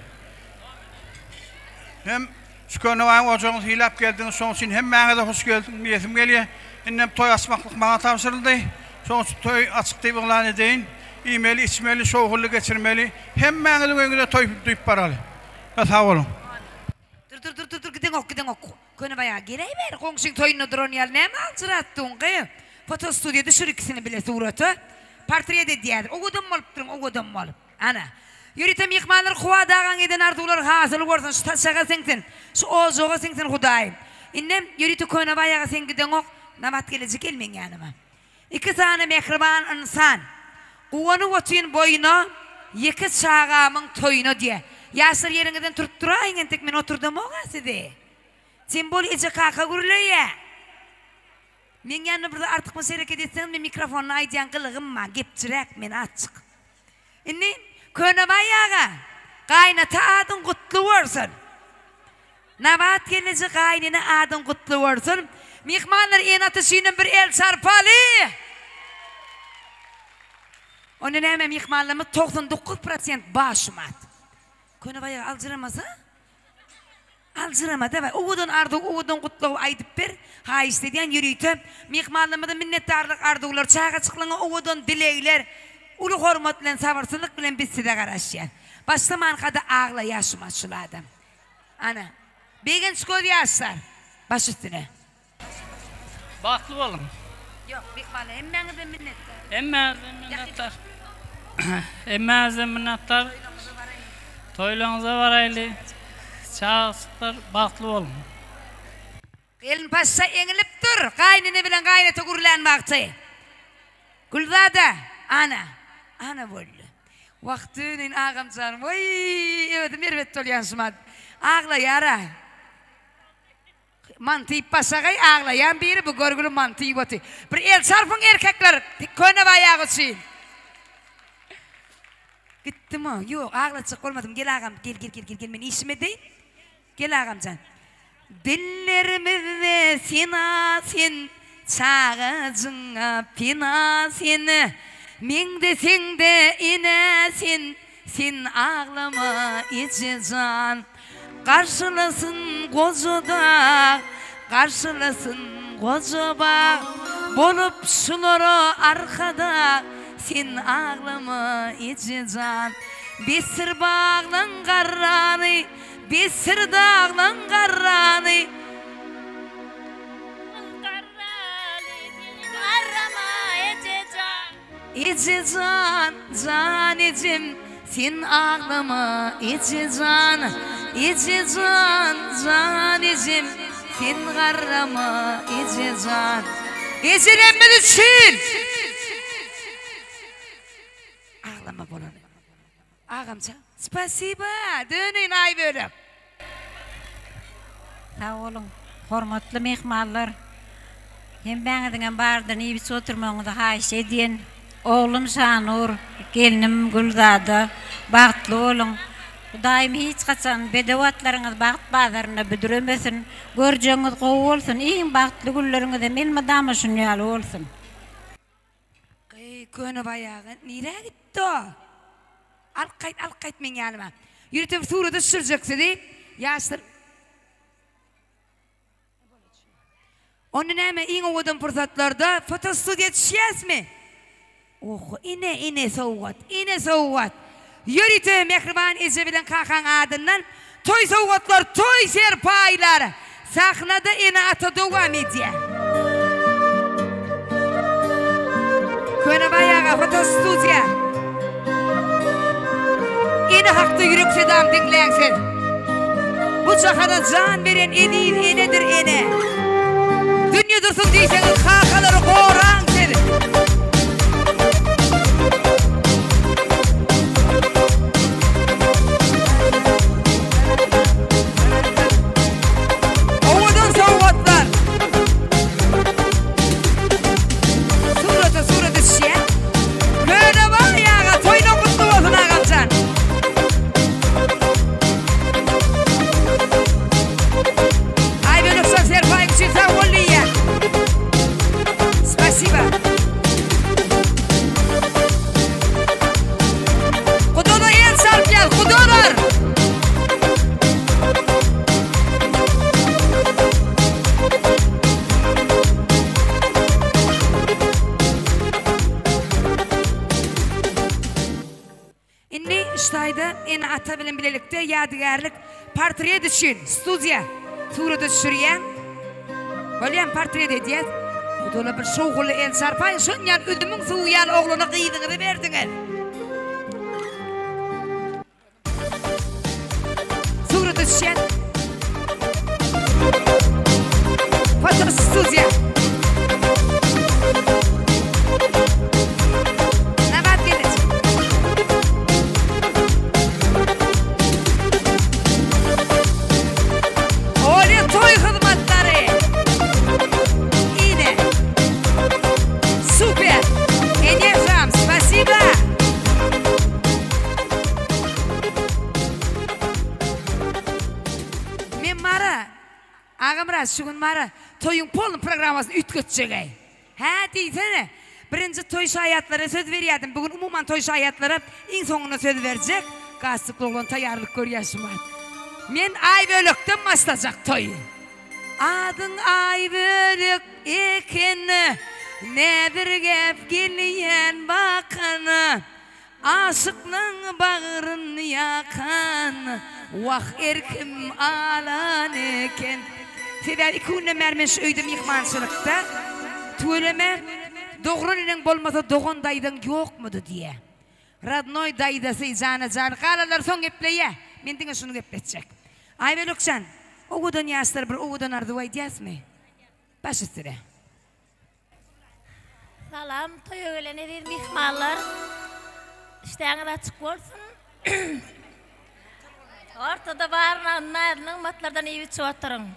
Hem şu köyüne vayın ocağınız hilap geldiniz. Son için hem bana da hoş geldin. Niyetim geliyor. Ennem toy asmaklık bana tavsırıldı. Son için toy açık deyip ilan edeyim. İymeli, içmeli, soğuğullu geçirmeli. Hem bana da evinize toy duyup paralı. Sağ olun. Dur gidin ok. Köyüne bayağı geley ver. Komşun toyunu duran yer ne mi alçırattın ki? Foto stüdyoda şu ikisini bile suratı. Portreye de diyedir. O kadar mı durun, o kadar mı? Ana. Yürütem yıkmalar Kuadağın eden ardular hasılı görsün. Şu taşağa sensin. Şu ozoğa sensin Hudayım. İnnem yürütü köyüne bayağı sen gidin ok. Namat gelecek gelmeyin yanıma. İki tane mehriban insan. Uvanı otuyun boyuna iki çağamın toyunu diye. Yasır yerinden tutturayın entek men oturdum o gaside. Simbol iyice kaka gürlüye. Men yanına burada artık hareket etsen mi mikrofonla aydan kılığım var. Gepçirek men açık. İnni köyüne bayağı kaynata adın kutlu olsun. Nabat gelecek kaynına adın kutlu olsun. Mihmanlar en atışıyla bir el çarpalı. Onun hemen mihmanlarımı 99% başımat. Köyüne bayağı alcıramaz ha? Alcırama da var. Uğudun ardı, uğudun kutlu aydıp bir. Ha istediyen yürüytüm. Mihmanlarımda minnettarlık ardılar. Çağa çıklığına uğudun dileyler. Ulu hormatla, sabırsızlık bilen biz size karışıyor. Başlaman kadar ağla yaşamaz şu adam. Ana. Begin çıkıyor yaşlar. Baş üstüne. Baklı olun. Yok, Mihmanlar emmenize minnettar. Emmenize minnettar. Emmenize minnettar. Toyluğunuza varaylı. Çağısıklar baklı olun. Gelin paşa enilip dur. Kaynını bilen kaynata gürlenmekte. Gülzade. Ana. Ana böyle. Vaktinin ağam canım. Vay. Evet mervet ol yansımadı. Ağla yara. Mantıyı paşakay ağlayan biri bu görgülü mantıyı batı. Bir el çarpın erkekler. Köyüne bayağı için. Gitti mi? Yok ağlatacak olmadım. Gel ağam. Gel. Ben işime değil. Gel ağam can. Dillerimize sinasin. Çağacına pinasin. Min desin de inesin. Sin ağlama içi can. Karşılasın kozuda. Karşılasın kozuba. Bolup şunları arkada. Sin ağlama içi can. Bir sır bağlan karranı. Bir sır dağlan karranı. İçi can, can içim. Sin ağlama içi can. İçi can, can içim. Sin karrama içi can. İçilenmez için. Ağlama bunu. Ağamca, spasiba. Dönün ay böyle. Sağ olun, hormatlı mehmanlar. Hem bana bardan iyi bir oturmağında haş ediyen. Oğlum Şanur, gelinim Gülzade, bağıtlı olun. Daim hiç kaçan bedevatlarınız bağıt bazarına büdüremesin. Göreceğiniz kovu olsun, iyi bağıtlı gülleriniz de melme damışın yalı olsun. Köyüne bayağı, nereye gitti o? Alkayt men yanıma. Yürütüm surada sürecekse deyip, yaşlar. Onun hemen in oğudun fırsatlarda foto stüdyo düşeceğiz mi? Oh, ine soğuğat. Yürütüm mehriban izi bilen kakan adından toy soğuğatlar, toy serpaylar. Sahnada ine ata devam ediyor. Köyüne bayağı foto stüdyo. Yine hakta yürük sedam dinleyensin. Bu çakada can veren edin enedir ene. Dünya dursun diyseniz kakaları koran senin. Ovudun soğukotlar. Suratı şişe. Böyle var ya, toyuna kutlu olsun ağamcan. Ay böyle Serpay için sen volliye. Спасибо. Kudoda el sarp gel, kudolar. İndi iştayda en ata bilen bilelikte yadigarlık portret için studiya surata düşürüyen. Bolyan portret ediyet. Kudola bir şoğullu el sarpay şunyan ödümün suğuyan oğlunu kıydığını verdiniz. Surata düşen. Foto studiya. Nabat gelir. Oğlu toy hizmetleri. İyi. Super. Enerjam. Спасибо. Men mara ağamraz şugun mara toyun polun programmasını ütkötçegey. Ha deysene. Birinci toy şayatlara söz veriyadım. Bugün umuman toy şayatlara en sonuna söz verecek. Gazlıklı olan tayarlık görüyorsun var. Men ay bölükten başlayacak toyu. Adın ay bölük ekeni, ne bir gep geliyen bakanı, aşıklığın bağrını yakan, vah erkim alan eken. Sebep ikunle mermeş öydüm yıkmançılıkta, tüleme doğrunun bolmasa doğun daydın yok mudu diye. Radnoy daydası canı kalalar son gepleye, men dine şunu gepletecek. Ay bölüksen, oğudan yaslar bir oğudan ardıvay diyaz mı? Baş üstüne. Salam, toy öğlene bir mihmallar. İşten açık olsun. Ortada bağırınan matlardan iyi bir oturun.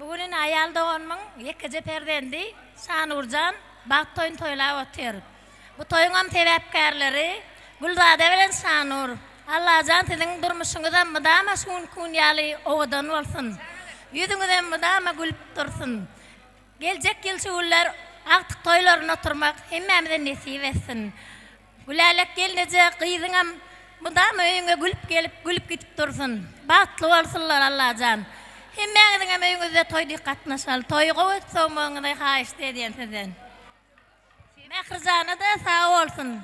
Bugünün ayal doğanmın yekece perdendi. Sanurcan, bak toyun toyla otur. Bu toyunam tevepkarları, Guldade bilen Sanur. Allah can sizin durmuşunuzdan mıdama şun kunyalı oğudan olsun. Yüzünüzden mıdama gülüp dursun. Gelecek yılçıgüller artık toylarına oturmak hemmemden nesip etsin. Gülerlik gelince kıyızınam mıdama öyüne gülüp gidip dursun. Batlı olsunlar Allah can. Hemmemden öyünüzde toyda katnaşal. Toy koyut soğumunuzda hayiş dediyen sizden. Mekrizanı da sağ olsun.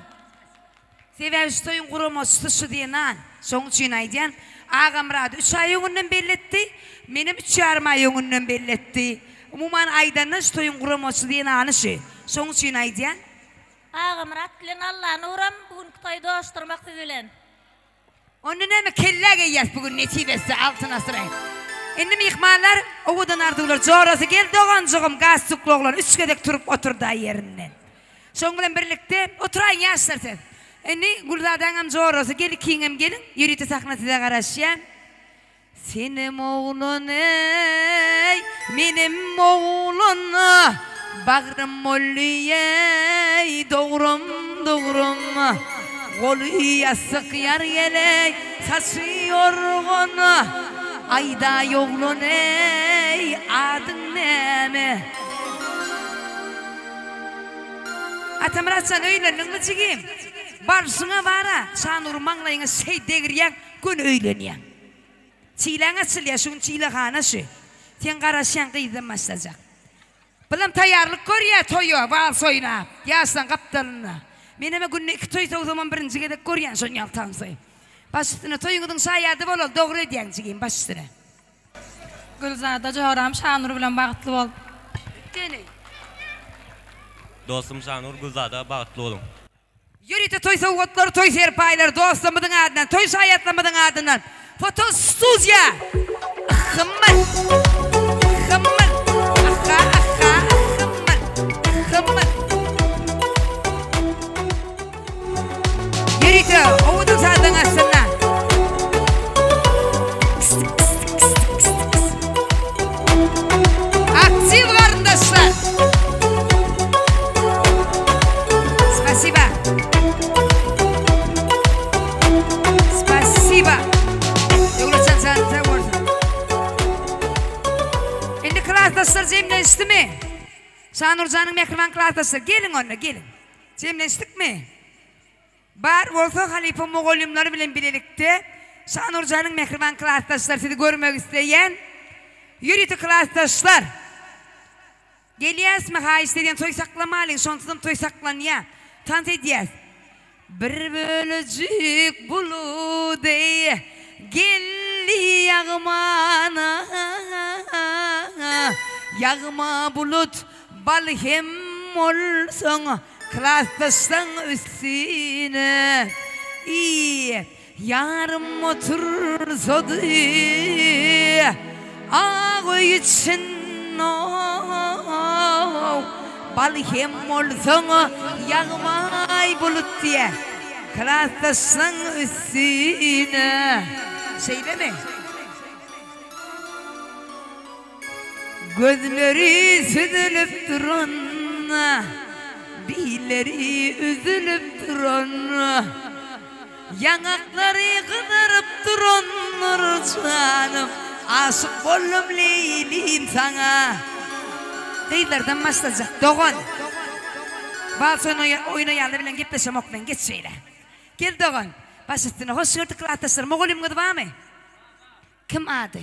Sebebi şu toyun kurumu şu diyen an. Son için aydiyen. Ağam radı 3 ay yönünden belletti. Benim 3 yarım ay yönünden belletti. Umuman aydanın şu toyun kurumu diyen anı şu. Son için aydiyen. Ağam radı bilen Allah'ın uğram bugün toyda oluşturmak sizilen. Onun ne mi kelle giyez bugün netibesi altına sırayın. Endim yıkmalar oğudan ardılar. Zorası gel doğancığım gaz tukluğlar. 3 gedek turup oturdu yerinden. Sonundan birlikte oturayın yaşlar sen. Eni Guldadan'ım zorası gel ikiyinem gelin. Yürüyte sakna size karışayım. Senim oğlun ey, benim oğlun. Bağrım molliyey, doğrum. Kolu yasık yar geley, saçı yorgun. Ayda yoğlun ey, adın neme? Atamratsan öylenin çıkayım. Barsına vara, Sanur manglayına şey degiriyen gün öyleniyen. Çiğlen açılıyor, şun çiğle hanası. Sen karasyan kıydım başlayacak. Bilem tayarlık gör ya toyu, val soyuna. Yaslan kaptanına. Meneme günne 2 toy o zaman birinci gedek gör ya son yaltan sayı. Baş üstüne toyunudun sayadı bol ol, doğru ediyen çıkayım baş üstüne. Gülzada Joram Şanur bilen bağıtlı ol. Dene. Dostum Şanur Gülzada bağıtlı olun. Yürüyte toy soğukotları, toy serpaylar, dostumudun adından, toy sayatlamudun adından. Foto stüdyo. Hımmal. Hımmal. Aha aha hımmal. Hımmal. Yerite ovudun sağdan aslına. Актив kardeşler. Спасибо. Спасибо. Devletcan sen orada. Şimdi klasdaşlar cemleşti mi? Şanurcan'ın mehriban klasdaşlar gelin onunla gelin. Cemleştik mi? Bar olsa halife moğolumları bilen birlikte Şanurcan'ın mehriban klasdaşlar sizi görmek isteyen yürütü klasdaşlar. Geliyaz mı ha istediğin toy saklamalıyın, şonsuzum toy saklan ya. Tant ediyaz. Bir bölücük bulu dey, gelli yağmana. Yağma bulut bal hem olsun, klasdaştan üstüne. İyi, yarım otursadı, ağ için bal hem olsun yağmay bulut diye klasdaştan üstüne. Söyleme. Gözleri süzülüp duran, dilleri üzülüp duran, yanakları kıdırıp duran canım. Aşık oldum Leylim sana. Deylerden başlayacak. Doğan. Balson oynayalım bilen gitmesem okmen git söyle. Gel Doğan. Baş üstüne hoş gördük klasdaşlar. Moğolum gıdı var mı? Kim adı?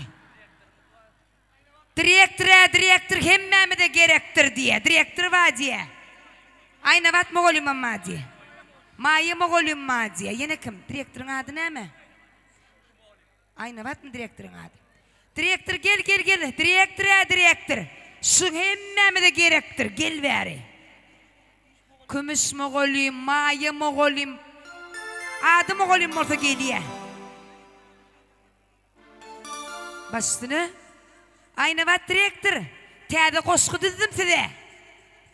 Direktör hemmemi de gerektir diye. Direktör var diye. Aynı vat Moğolum ama diye. Maya Moğolum ma diye. Yine kim? Direktörün adı ne mi? Aynı vat mı direktörün adı? Direktör gel. Direktör. Şu hemmemi de gerektir. Gel bari. Kümüş Moğolum, Maya Moğolum. Adı Moğolum orta geliyor. Başını. Aynı vat direktör. Teyze koşku düzdüm size.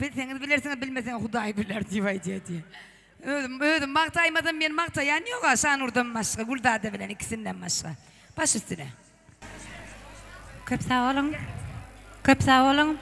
Bilseniz bilirsiniz, bilmeseniz Huday bilir diye. Ödüm maktaymadan ben maktayan yok ha. Şanur'dan başka, Guldağ'da bilen ikisinden başka. Baş üstüne. Köp sağ olun.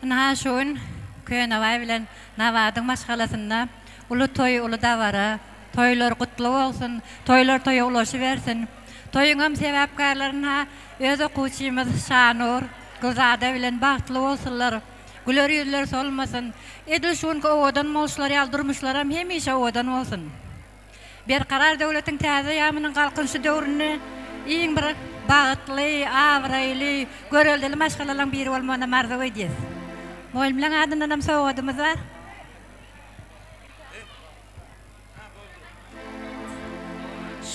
Naha şoğun Köyönavay bilen Navadın maşgalasında ulu toy ulu davara, toylar kutlu olsun, toylar toya ulaşı versin. Toyunum sebepkarlarına öz okuçumuz Şanur, Gülzade bilen bahtlı olsunlar. Güler yüzler solmasın. Edil şun ki oğudan molşlar yaldırmışlar hemişe oğudan olsun. Bir karar devletin taze yamının kalkınşı dövrünü iyin bir bağıtlı, avraylı, görüldeli maşgalalan biri olmana marzu ediyiz. Moğolumlan adından soğudumuz var.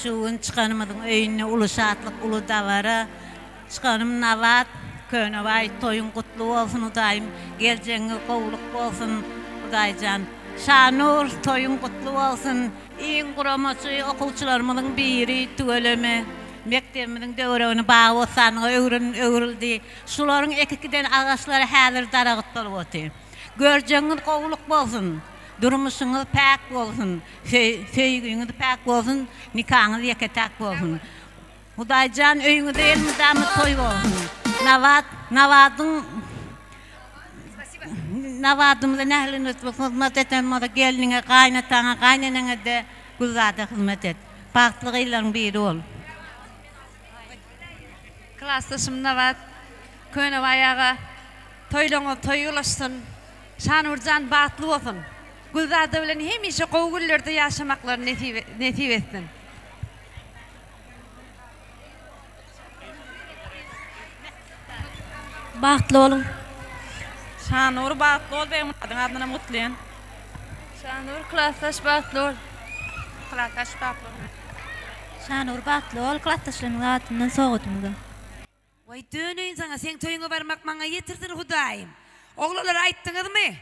Şuun çıkanımızın öyünü ulu şatlık, ulu davara. Çıkanım Navat, Köyönavay toyun kutlu olsun Udayım. Geleceğini kovuluk olsun Udaycan. Şanur toyun kutlu olsun. İyin kuraması okuçularımızın biri tüveleme. Mektebimizin dövrevini bağı olsan öğrildi. Şuların ekikiden ağaçları hazır darağıtlar oldu. Göreceğiniz kovuluk olsun. Durmuşunuz pek olsun. Feyginiz pek olsun. Nikahınız yeketek olsun. Hudaycan öyünüzde elmizamız toy olsun. Navadımıza nehliniz hizmet etenmada gelinine, kaynatana, kaynanana da Gülzade hizmet et. Baktılığıyla biri ol. Klasdaşım Navat, Köyönavayağa toyluğuna toy ulaşsın. Şanurcan bahtlı olsun. Gülzade bilen hemişe kovgullerde yaşamakları nesip etsin. Bahtlı olun. Şanur bahtlı ol benim adına mutluyum. Şanur klasdaş bahtlı ol. Klasdaş bahtlı ol. Şanur bahtlı ol, klasdaşlarının adından soğudumuz. Vay dönüyün sana, sen toyunu varmak bana yetirdin Hudayım. Oğlulara ayttınız mı?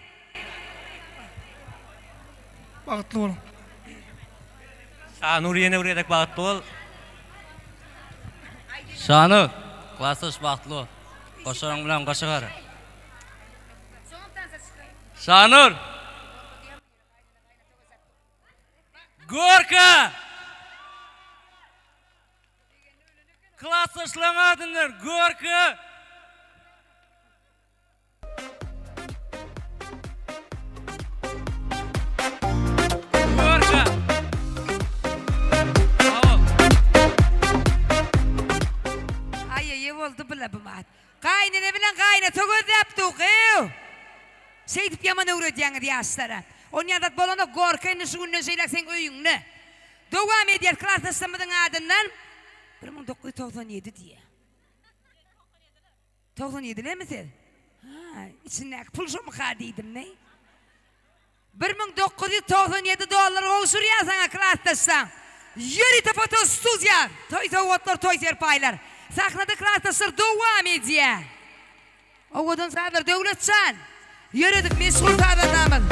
Bahtlı olun. Şanur yine uğrayarak bahtlı ol. Şanur, Klassdaş Bahtlı. Koşarın bilen koşar. Şanur. Gorka. Klassdaşlar adınlar Gorka. Gorka. Ay oldu bula bu mat. Kaynana bilen kayna togoz yaptık ev. Seytip yaman öğreteceğini diye aslara. Onun yadat bolana gorkayını şugundan şeylek sen öyünne. Devam ediyar klassdaşlarımızın adından 1997 diye. 97 değil mi sen? Ha, içindeki pul şu mu kadıydım ne? 1997 dolar olsun ya sana klassdaşsan. Yürü de foto stüdyo. Toy zavodlar, toy serpaylar. Sahnada klassdaşlar devam ediyor. Oğudun sadar devletçan. Yürüdük meşgul tabanamız.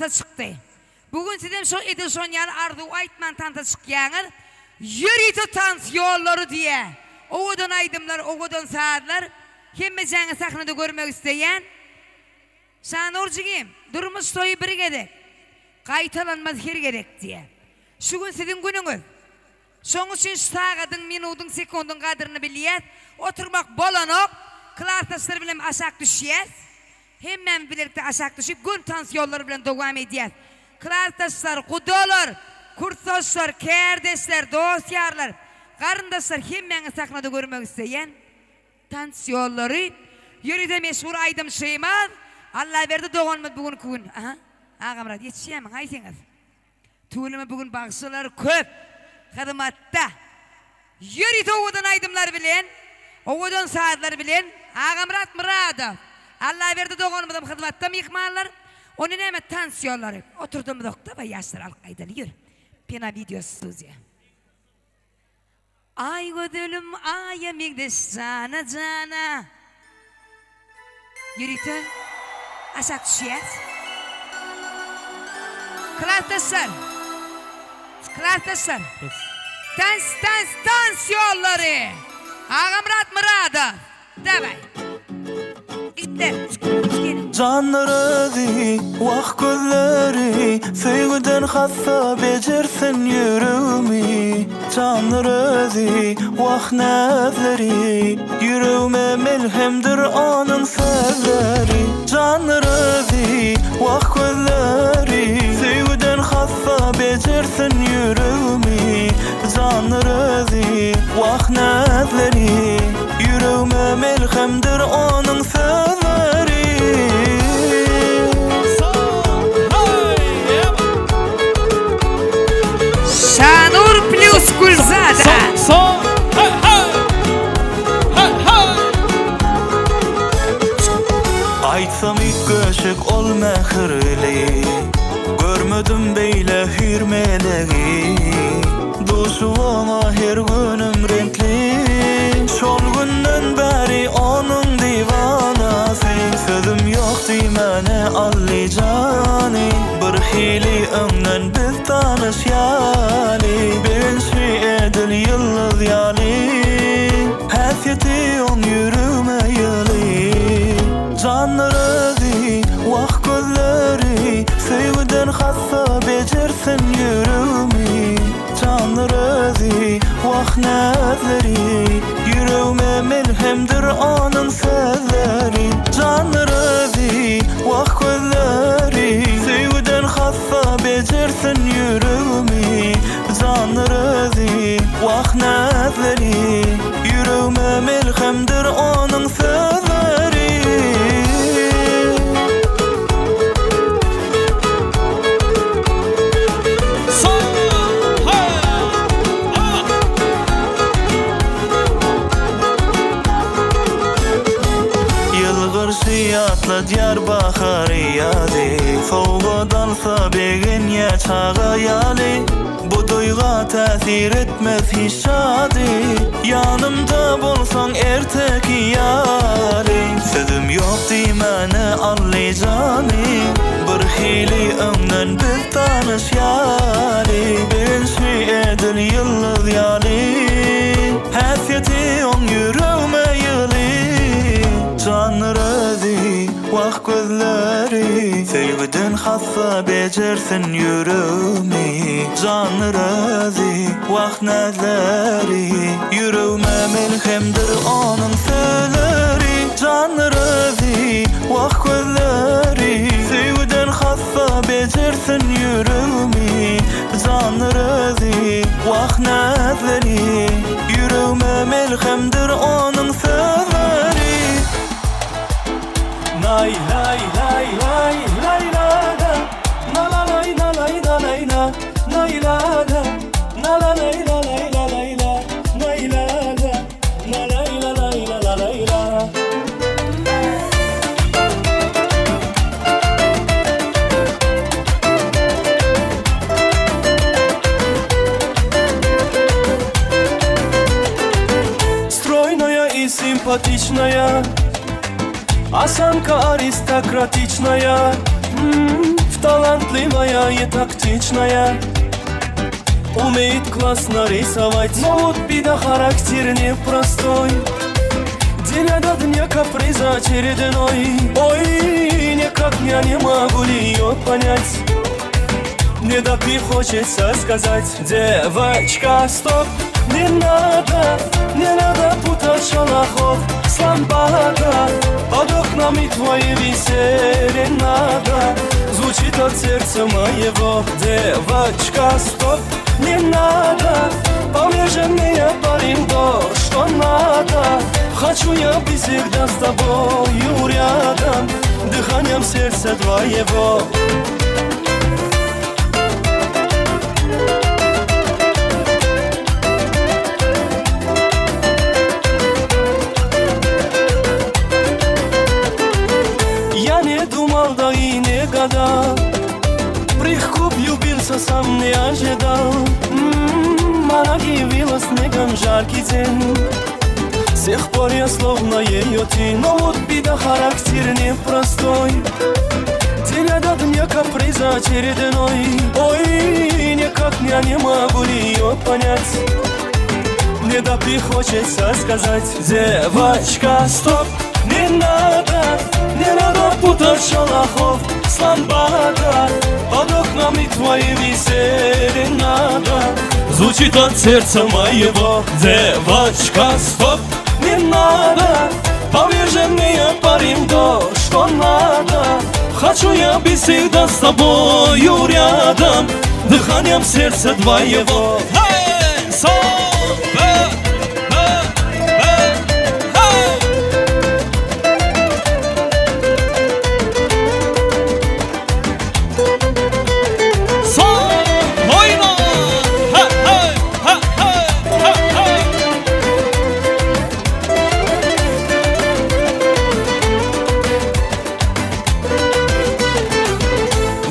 Çıktı. Bugün sizden şu Edison yani Arzu Aytman tanta çıkyanır. Yürütü tansiyonları diye. Oğudun aydımlar, oğudun saatler. Hemmeceni sahnada görmek isteyen. Şanurcugim, durumuz toyu bir gerek. Kaytalanmaz her gerek diye. Şu gün sizin gününüz. Son için sağadın, minudun, sekundun kadrını biliyet. Oturmak bolanok. Klassdaşlar bilen aşak düşüyet. Hemen birlikte aşağı düşüp gün tansiyonları bilen devam edeceğiz. Klassdaşlar, kudolar, kursdaşlar, kardeşler, dostlarlar, karındaşlar hemen sahnada görmek isteyen tansiyonları yürüde meşhur aydım şeymaz. Allah verdi doğanımız bugün gün. Aha, ağamrat yetişemem, hayseniz. Tuğlumu bugün bakışlar köp, hizmette. Yürüde oğudan aydımlar bilen, oğudan saatler bilen, ağamrat Muradov. Allah verdi doğanımızın hizmettem yıkmalar. Onun hemen tansiyonları. Oturduğumuz nokta ve yaşlar alkaydalı yürü. Pena videosu ya. Ay gödülüm ay migdes cana cana. Yürütü. Aşağı düşüyet. Klassdaşlar. Klassdaşlar. Tansiyonları. Ağamrat Muradov. Davay. Canları vah gözleri Sevgiden hassa becersin yüreğimi Canları vah nezleri Yüreğime melhemdir anın sözleri Canları vah gözleri Sevgiden hassa becersin yüreğimi Canları vah nezleri Yüreğime melhemdir anın sözleri Şanur plus Gülzada. Aytsam ilk göşük ol mehirli Görmedim beyle hürmeleği Duşu ona her günüm renkli Şol günden beri onun divanası Sözüm yok dimene allicani Bir hili ömnen biz tanışyali Ben şey edil yıldız yali Hasiyeti on yürüme yıli Canları vah gözleri Sevgiden hassa becersin yüreğimi Canları vah nezleri Yüreğime melhemdir anın sözleri Canları vah gözleri Sevgiden hassa becersin yüreğimi Canları Onda Diyarbakır yali Soğuğa dalsa begin ya çağa yali Bu duyga tesir etmez hiç şadi Yanımda bolsan erteki yali Sözüm yok dimene allayacani Bir hili ömden biz tanış yali Benşi edil yıldız yali Hasiyeti on yüreğime yıli Can rözi vah gözleri Sevgiden hassa becersin yüreğimi Can rözi vah nazleri Yüreğime melhemdir onun sözleri Can rözi vah gözleri Sevgiden hassa becersin yüreğimi Can rözi vah nazleri Yüreğime melhemdir onun sözleri Lay lay lay lay lay la la na la lay na lay na lay na lay la la na la lay la lay la lay la lay la la na lay la lay la la lay la Стройная и симпатичная Осанка аристократичная, талантливая и тактичная. Умеет классно рисовать, но вот беда, характер непростой. День ото дня каприза очередной. Ой, никак я не могу ее понять. Не допи хочется сказать: девочка, стоп, не надо путать шалахов с лампада. Под окнами твоими серенада звучит от сердца моего. Девочка, стоп, не надо, поверь мне, парень, то, что надо. Хочу я быть всегда с тобою рядом, дыханием сердца твоего. Да и не гадал, прихку влюбился, сам не ожидал. Она явилась снегом жаркий день. С тех пор я словно ее тень. Но вот беда, характер непростой. День ото дня каприза очередной. Ой, никак я не могу ее понять. Не допи хочется сказать: девочка, стоп, не надо путать шалахов с лампада. Под окнами твоими серенада звучит от сердца моего. Девочка, стоп, не надо, поверь мне, парень, то, что надо. Хочу я быть всегда с тобою рядом, дыханием сердца твоего.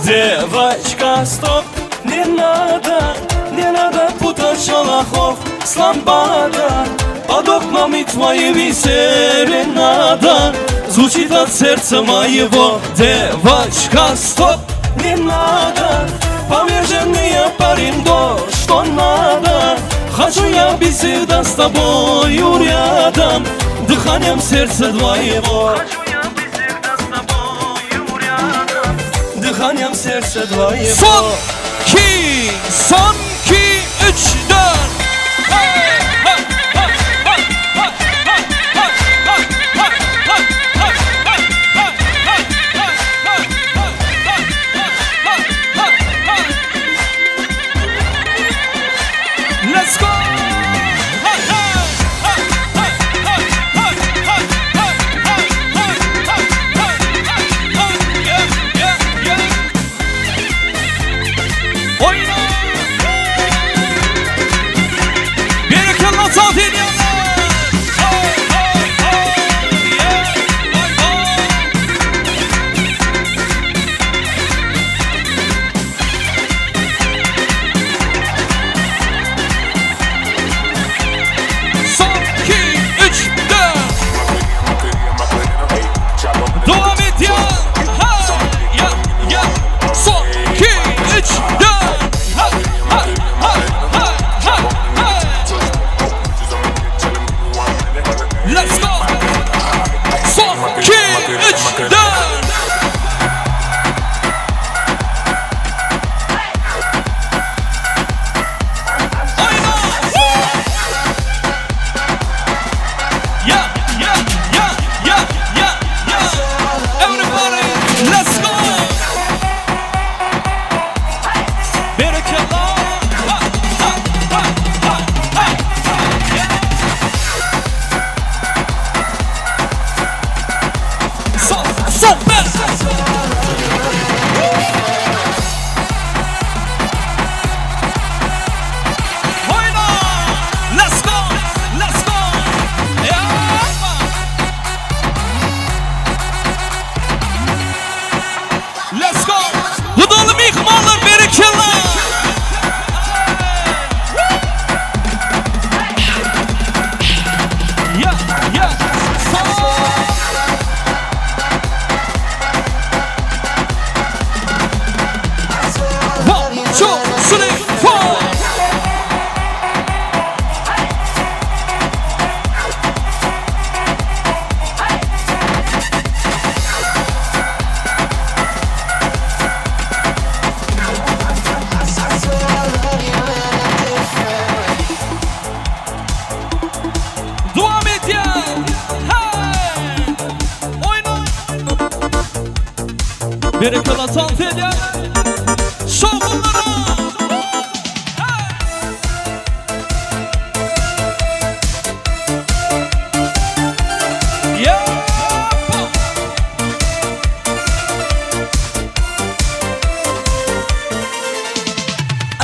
Девочка, стоп, не надо путать шалахов с лампада. Под окнами твоими серенада звучит от сердца моего. Девочка, стоп, не надо, поверь мне, парень, то, что надо. Хочу я быть всегда с тобою рядом, дыханием сердца твоего. Dıханием сердца твоего. Son 2, son 2, 3, 4. Let's go. Bir kala tant ediyor. Şovunlara.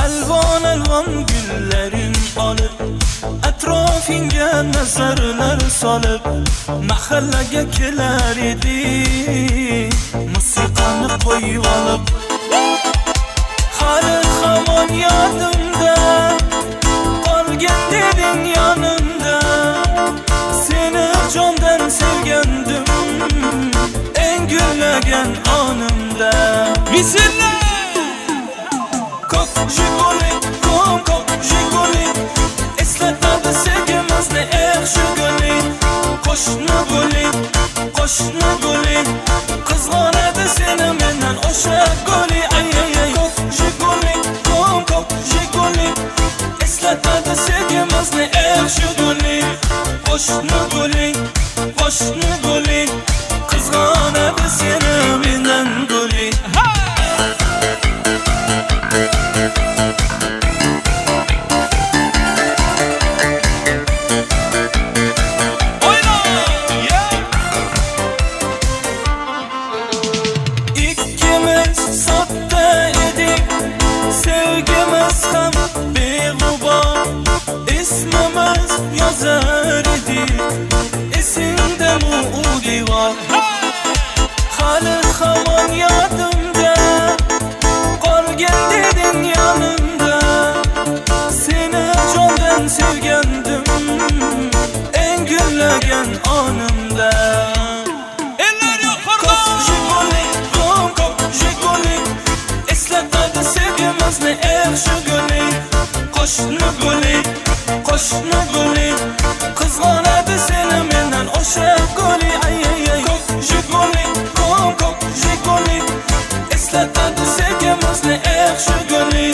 Alvon alvon gullerin olib atrofingga nazarlar solib mahallaga kelar edi musiqani qo'yib olib hali hamon yodimda qolgan deding yonimda seni jondan sevgandim eng gullagan onimda Bismillah Kok jiguli, kok jiguli eslatadi sevgimizni yaxshi guli qo'shni guli qizg'onadi seni mendan o'sha guli ay ay ay kok jiguli eslatadi sevgimizni yaxshi guli qo'shni guli qizg'onadi seni mendan guli Sevgimiz ham beg'ubor ismimiz yozar edik esingdami u devor hali hamon yodimda qolgan deding yonimda seni jondan sevgandim eng gullagan onimda eller yuqorida kok jiguli eslatadi sevgimizni yaxshi guli qo'shni guli qizg'onadi seni mendan o'sha guli ay ay ay kok jiguli eslatadi sevgimizni yaxshi guli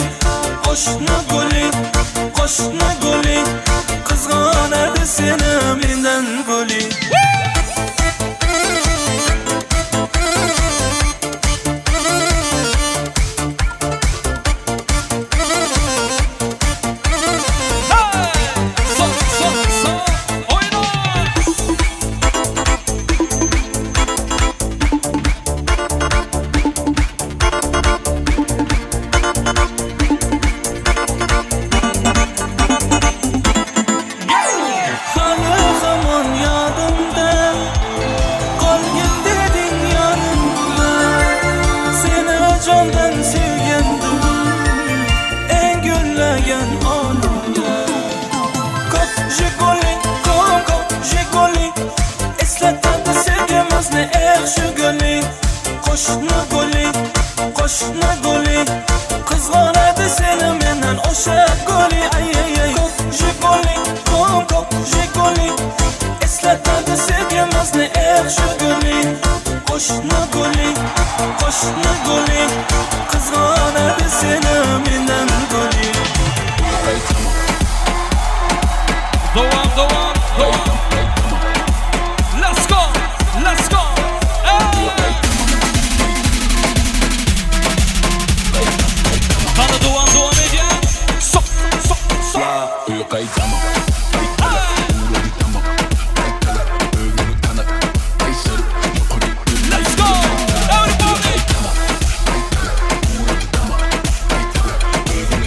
qo'shni guli qizg'onadi seni mendan guli qo'shni guli qizg'onadi seni mendan o'sha guli ay ay ay kok jiguli eslatadi sevgimizni yaxshi guli qo'shni guli qizg'onadi seni mendan guli Doam Let's go Hadi doam edin Sok Let's go everybody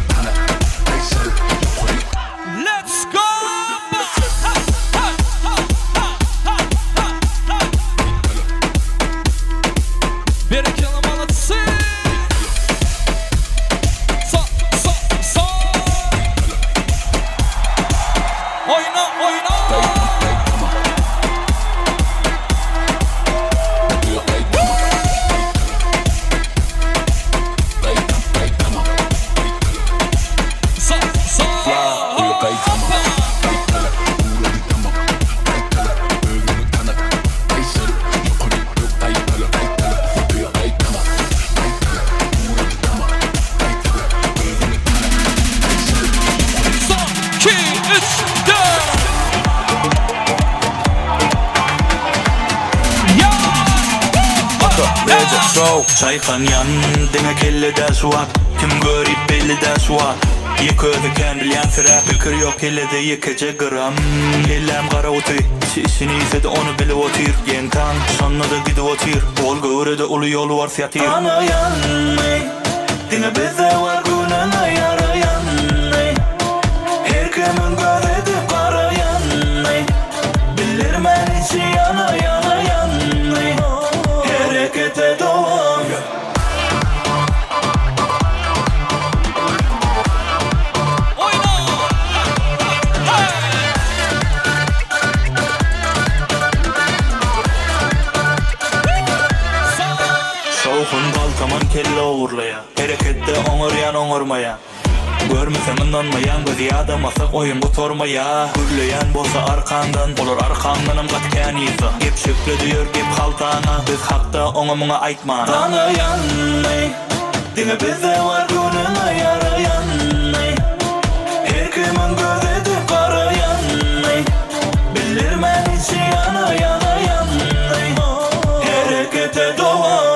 soğuk Çaykan yan dine kelle de suat Kim görüp belli de suat Yek ödüken bilyen fire Fikir yok kelle de yekece gram Ellem kara otur İçini ise de onu bile otur Yen tan sonuna da gidi otur Ol göre de ulu yolu var fiyatir Ana yanmay Dine bize var günana yarayanmay Her kimin göredi kara yanmay Bilir men içi yana yana yanmay Harekete doğam Soğukun baltaman kelle uğurlaya Harekette oңuryan oңurmaya Görmesem inanmayan gözi adamasak oyun kutormaya Gürleyen bolsa arkandan Olur arkandanım katken yisa Gep şöple diyor gep haltana Biz hakta oңumuna aytma Ana yanmay Dine bize var gününe yarayanmay Her kimin gözedi kara yanmay Bilir men içi yana yana yanmay Harekete doğam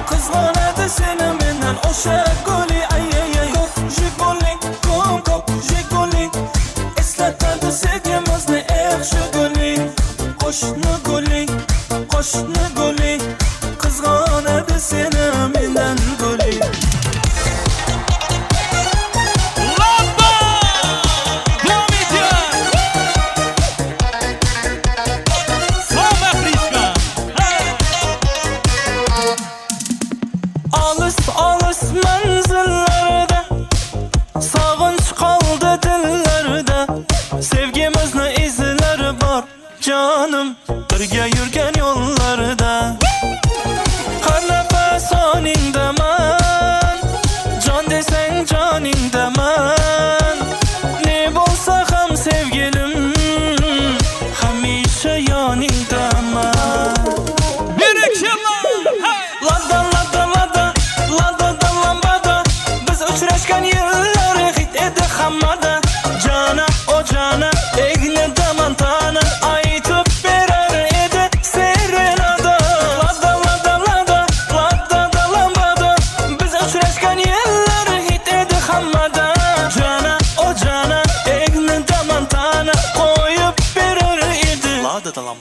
Kızganadı seni menden o'sha guli ay ay ay Jiguli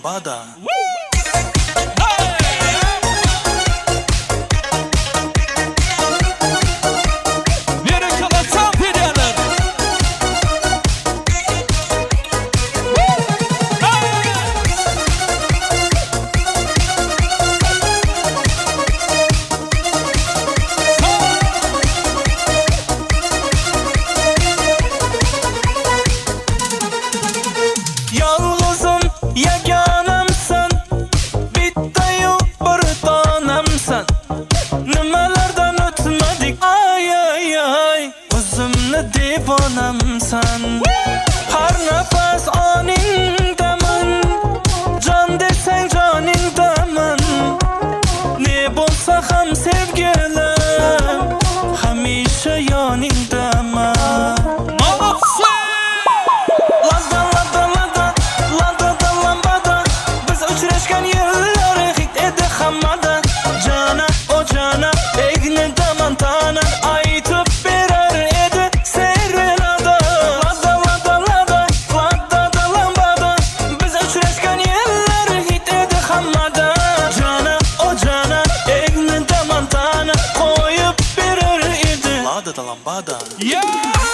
lambada. Har nefes aningdaman, can desen caningdaman. Ne bolsa ham sevgilim, hamisha yoningdaman. Lada lambada, biz uchrashgan yillar hit edi hammada. Jana o jana, egnidaman tana, aytib berar edi serenada. Lambada. Yeah!